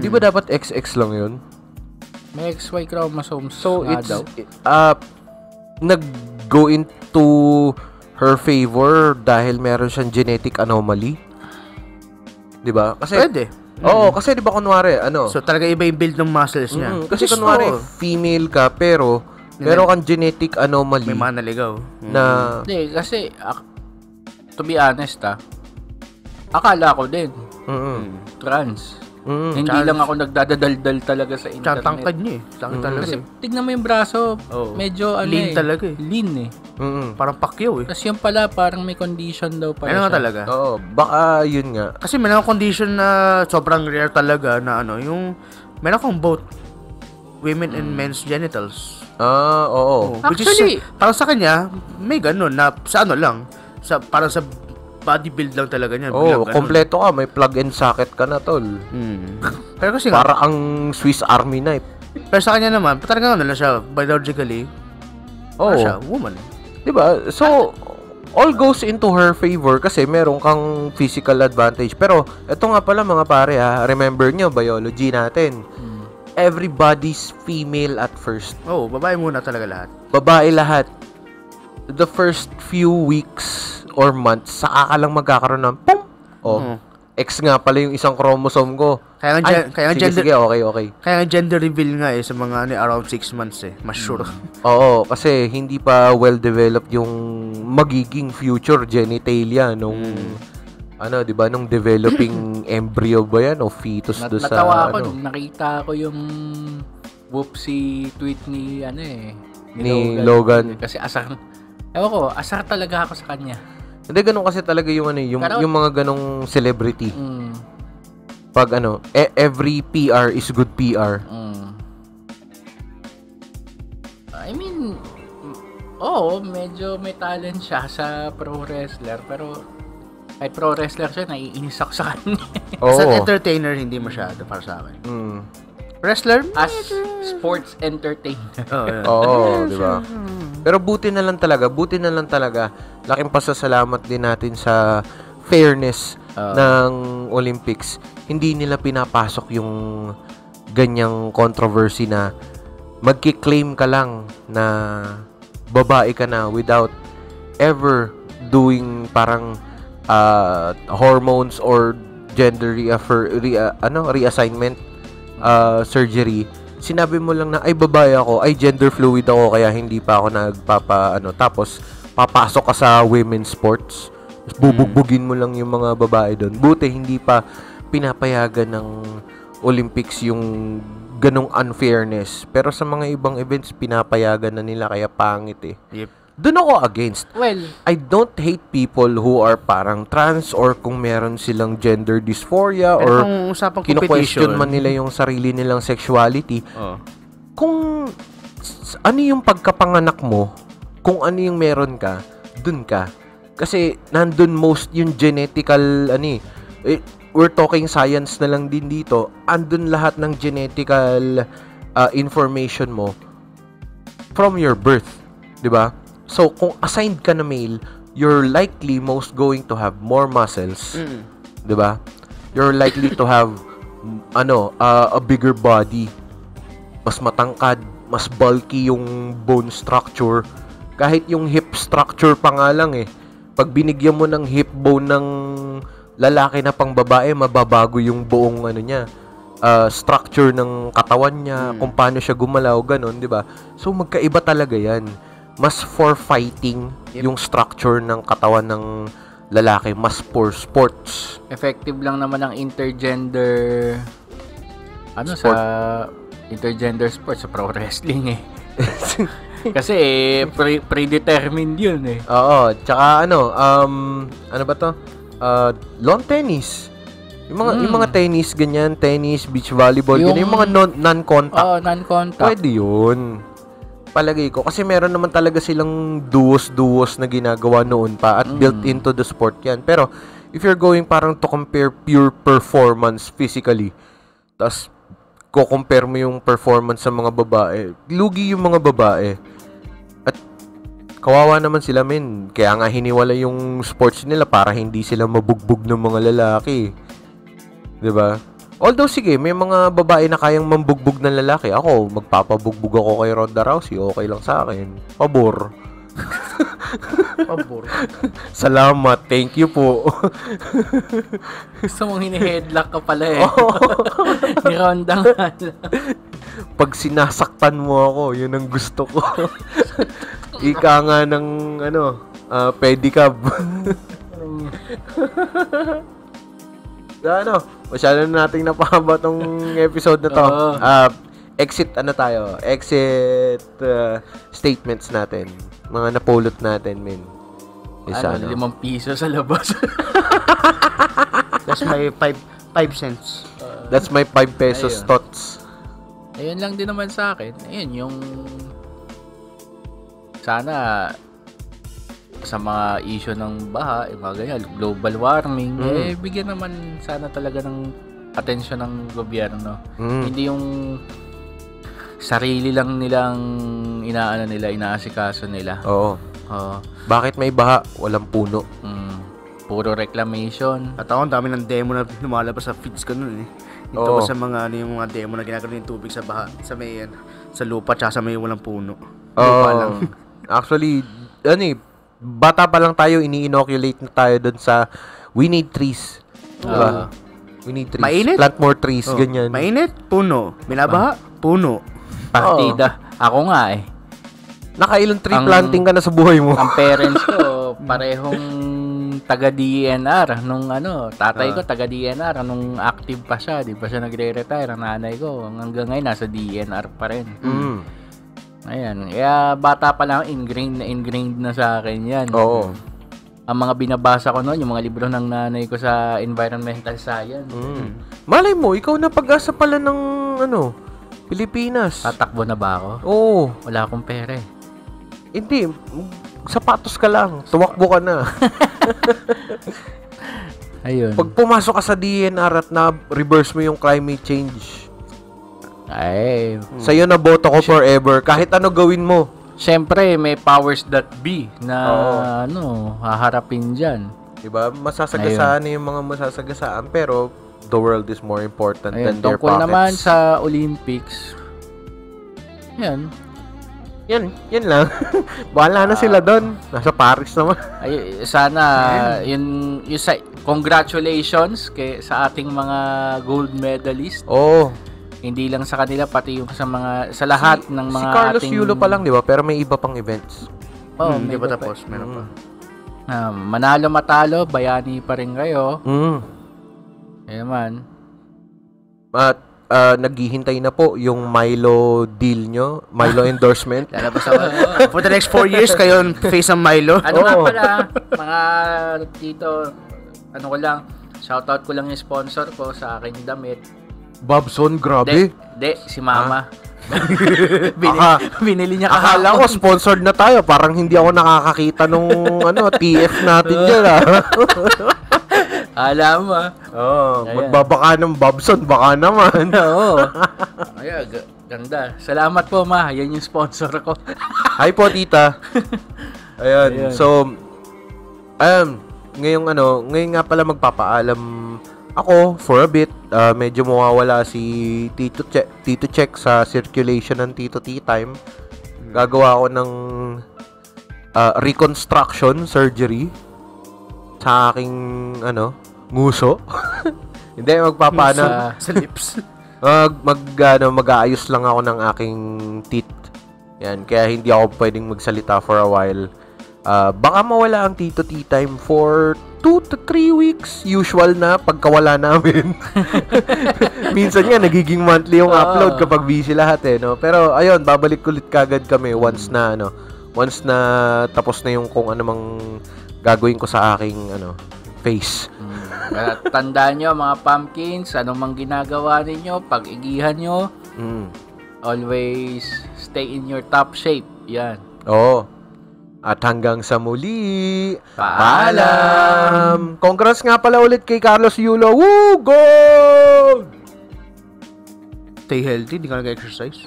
Di ba dapat XX lang yun? May XY chromosomes so nga it's, daw. Nag-go into her favor dahil meron siyang genetic anomaly. Di ba? Kasi pwede. Oo, kasi di ba kunwari, so talaga iba yung build ng muscles niya. Kasi kunwari, female ka, pero meron kang genetic anomaly. May manaligaw. Hindi, kasi, to be honest akala ko din, trans. Hindi lang ako nagdadadaldal talaga sa internet. Tangkad niya talaga. Kasi tignan mo yung braso, medyo lean talaga eh. Lean eh. Parang Pacquiao eh. Tapos yung pala, parang may condition daw pala siya. Nga talaga. Oo, baka yun nga. Kasi may condition na sobrang rare talaga na yung meron kang both women and men's genitals. Oo. Actually, parang sa kanya, may ganun na sa lang, parang sa body build lang talaga niya. Kompleto ka. May plug and socket ka na, tol. Pero kasi para ang Swiss Army knife. Pero sa kanya naman, talaga lang siya, biologically, siya, woman. Diba? So, all goes into her favor kasi meron kang physical advantage. Pero, eto nga pala mga pare remember nyo, biology natin. Everybody's female at first. Babae muna talaga lahat. Babae lahat. The first few weeks or months, saka ka lang magkakaroon ng pum! X nga pala yung isang chromosome ko. Kaya gender, okay. Kaya gender reveal nga sa mga around 6 months mas sure. Oo, kasi hindi pa well-developed yung magiging future genitalia nung di ba, nung developing embryo ba yan o fetus do sa natawa ako nung nakita ko yung whoopsie tweet ni Logan. Kasi asar talaga ako sa kanya. Hindi, ganun kasi talaga yung yung mga ganong celebrity. Pag every PR is good PR. I mean, medyo may talent siya sa pro wrestler, pero ay pro wrestler siya, naiinis ako sa kanya. As an entertainer, hindi masyado para sa akin. Wrestler? As sports entertainer. Di ba? Pero buti na lang talaga. Laking pasasalamat din natin sa fairness ng Olympics. Hindi nila pinapasok yung ganyang controversy na magki-claim ka lang na babae ka na without ever doing parang hormones or gender reassignment surgery. Sinabi mo lang na ay babae ako, ay gender fluid ako kaya hindi pa ako tapos papasok ka sa women's sports. Bubugbugin mo lang yung mga babae doon. Buti hindi pa pinapayagan ng Olympics yung ganong unfairness. Pero sa mga ibang events pinapayagan na nila kaya pangit eh. Yep. Doon ako against. Well, I don't hate people who are parang trans or kung meron silang gender dysphoria or kino-question man nila yung sarili nilang sexuality. Kung ano yung pagkapanganak mo, kung ano yung meron ka, dun ka. Kasi nandun most yung genetical, we're talking science na lang din dito, andun lahat ng genetical information mo from your birth. Diba? So, kung assigned ka na male, you're likely most going to have more muscles. Diba? You're likely to have, a bigger body. Mas matangkad. mas bulky yung bone structure. Kahit yung hip structure pa nga lang pag binigyan mo ng hip bone ng lalaki na pang babae, mababago yung buong structure ng katawan niya, kung paano siya gumalaw, ganun, di ba? So, magkaiba talaga yan. Mas for fighting yung structure ng katawan ng lalaki, mas for sports. Effective lang naman ang intergender sport. Sa intergender sports sa pro wrestling Kasi predetermined yun Oo, tsaka ano ba to? Lawn tennis. Yung mga tennis, ganyan, tennis, beach volleyball, yung mga non-contact. Oo, non-contact. Pwede yun. Palagay ko. Kasi meron naman talaga silang duos na ginagawa noon pa at built into the sport yan. Pero, if you're going parang to compare pure performance physically, tas ko-compare mo yung performance sa mga babae, lugi yung mga babae. At kawawa naman sila, men. Kaya nga hiniwala yung sports nila para hindi sila mabugbog ng mga lalaki. 'Di ba? Although sige, may mga babae na kayang mambugbog ng lalaki. Ako, magpapabugbog ako kay Ronda Rousey, okay lang sa akin. Pabor. Pabor. Salamat, thank you po. Gusto mong hini-headlock ka pala Ni Ronda nga. Pag sinasaktan mo ako, yun ang gusto ko. Ika nga ng pedicab. Masyado na nating napahaba tong episode na to. Exit statements natin. Mga napulot natin, men. 5 piso sa labas. That's my 5 cents. That's my 5 pesos thoughts. Ayun lang din naman sa akin. Ayun, yung sana sa mga issue ng baha, mga ganyan, global warming, bigyan naman sana talaga ng atensyon ng gobyerno. Hindi yung sarili lang nilang inaasikaso nila. Oo. Bakit may baha? Walang puno. Puro reclamation. At ako, ang dami ng demo na lumalabas sa feeds ko nun Ito sa mga yung mga demo na ginagawa ng tubig sa baha, sa lupa, tsaka sa may walang puno. Lupa lang. Actually, bata pa lang tayo, ini-inoculate na tayo dun sa we need trees. Diba? We need trees. Mainit? Plant more trees, ganyan. Mainit? Puno. Binabaha? Puno. Partida. Ako nga Nakailang tree planting ka na sa buhay mo? Ang parents ko, parehong taga-DNR. Nung tatay ko taga-DNR. Nung active pa siya, di pa siya nagre-retire. Ang nanay ko, hanggang ngayon, nasa DNR pa rin. Ayan. Kaya bata pa lang, ingrained na sa akin yan. Oo. Ang mga binabasa ko noon, yung mga libro ng nanay ko sa environmental science. Malay mo, ikaw na pag-asa pala ng Pilipinas. Tatakbo na ba ako? Oo. Wala akong pera Hindi. Sapatos ka lang. Tumakbo ka na. Ayun. Pag pumasok ka sa DNR at na-reverse mo yung climate change, sa'yo na boto ko forever. Kahit ano gawin mo. Siyempre, may powers that be na haharapin dyan. Diba? Masasagasaan yung mga masasagasaan, pero the world is more important than their tungkol pockets. naman sa Olympics, Yan lang. Bahala na sila doon. Nasa Paris naman. Ay, sana yung congratulations sa ating mga gold medalist. Hindi lang sa kanila, pati yung sa lahat ng mga si Carlos Yulo pa lang, di ba? Pero may iba pang events. Hindi pa tapos. Meron pa. Manalo matalo, bayani pa rin kayo. Ayun man. At naghihintay na po yung Milo deal nyo, Milo endorsement. Lalabas ako. For the next 4 years, kayo face ang Milo. Nga pala, mga dito, ko lang, shoutout ko lang yung sponsor ko sa aking damit. Babson, grabe. Si Mama. Binili niya kahapon. Akala ko sponsored na tayo, parang hindi ako nakakakita nung TF natin dyan Alam mo. Magbabaka ng Babson, baka naman. Ay, ganda. Salamat po, Ma. Yan yung sponsor ko. Hi po, tita. Ayan. So, ngayon nga pala magpapaalam Ako, for a bit, medyo mawawala si Tito Check sa circulation ng Tito Tea Time. Gagawa ako ng reconstruction surgery sa aking, nguso. Hindi, magpapana. Sa lips. Mag-aayos lang ako ng aking teeth. Yan, kaya hindi ako pwedeng magsalita for a while. Baka mawala ang Tito Tea Time for 2 to 3 weeks. Usual na pagkawala namin. Minsan nga, nagiging monthly yung upload kapag busy lahat no? Pero, ayun, babalik ulit kagad kami once na tapos na yung kung anumang gagawin ko sa aking, face. Tandaan nyo, mga pumpkins, anumang ginagawa ninyo, pag-igihan nyo, always stay in your top shape. Yan. Oo. At hanggang sa muli, paalam! Congrats nga pala ulit kay Carlos Yulo. Woo! Gold! Stay healthy, di ka nag-exercise.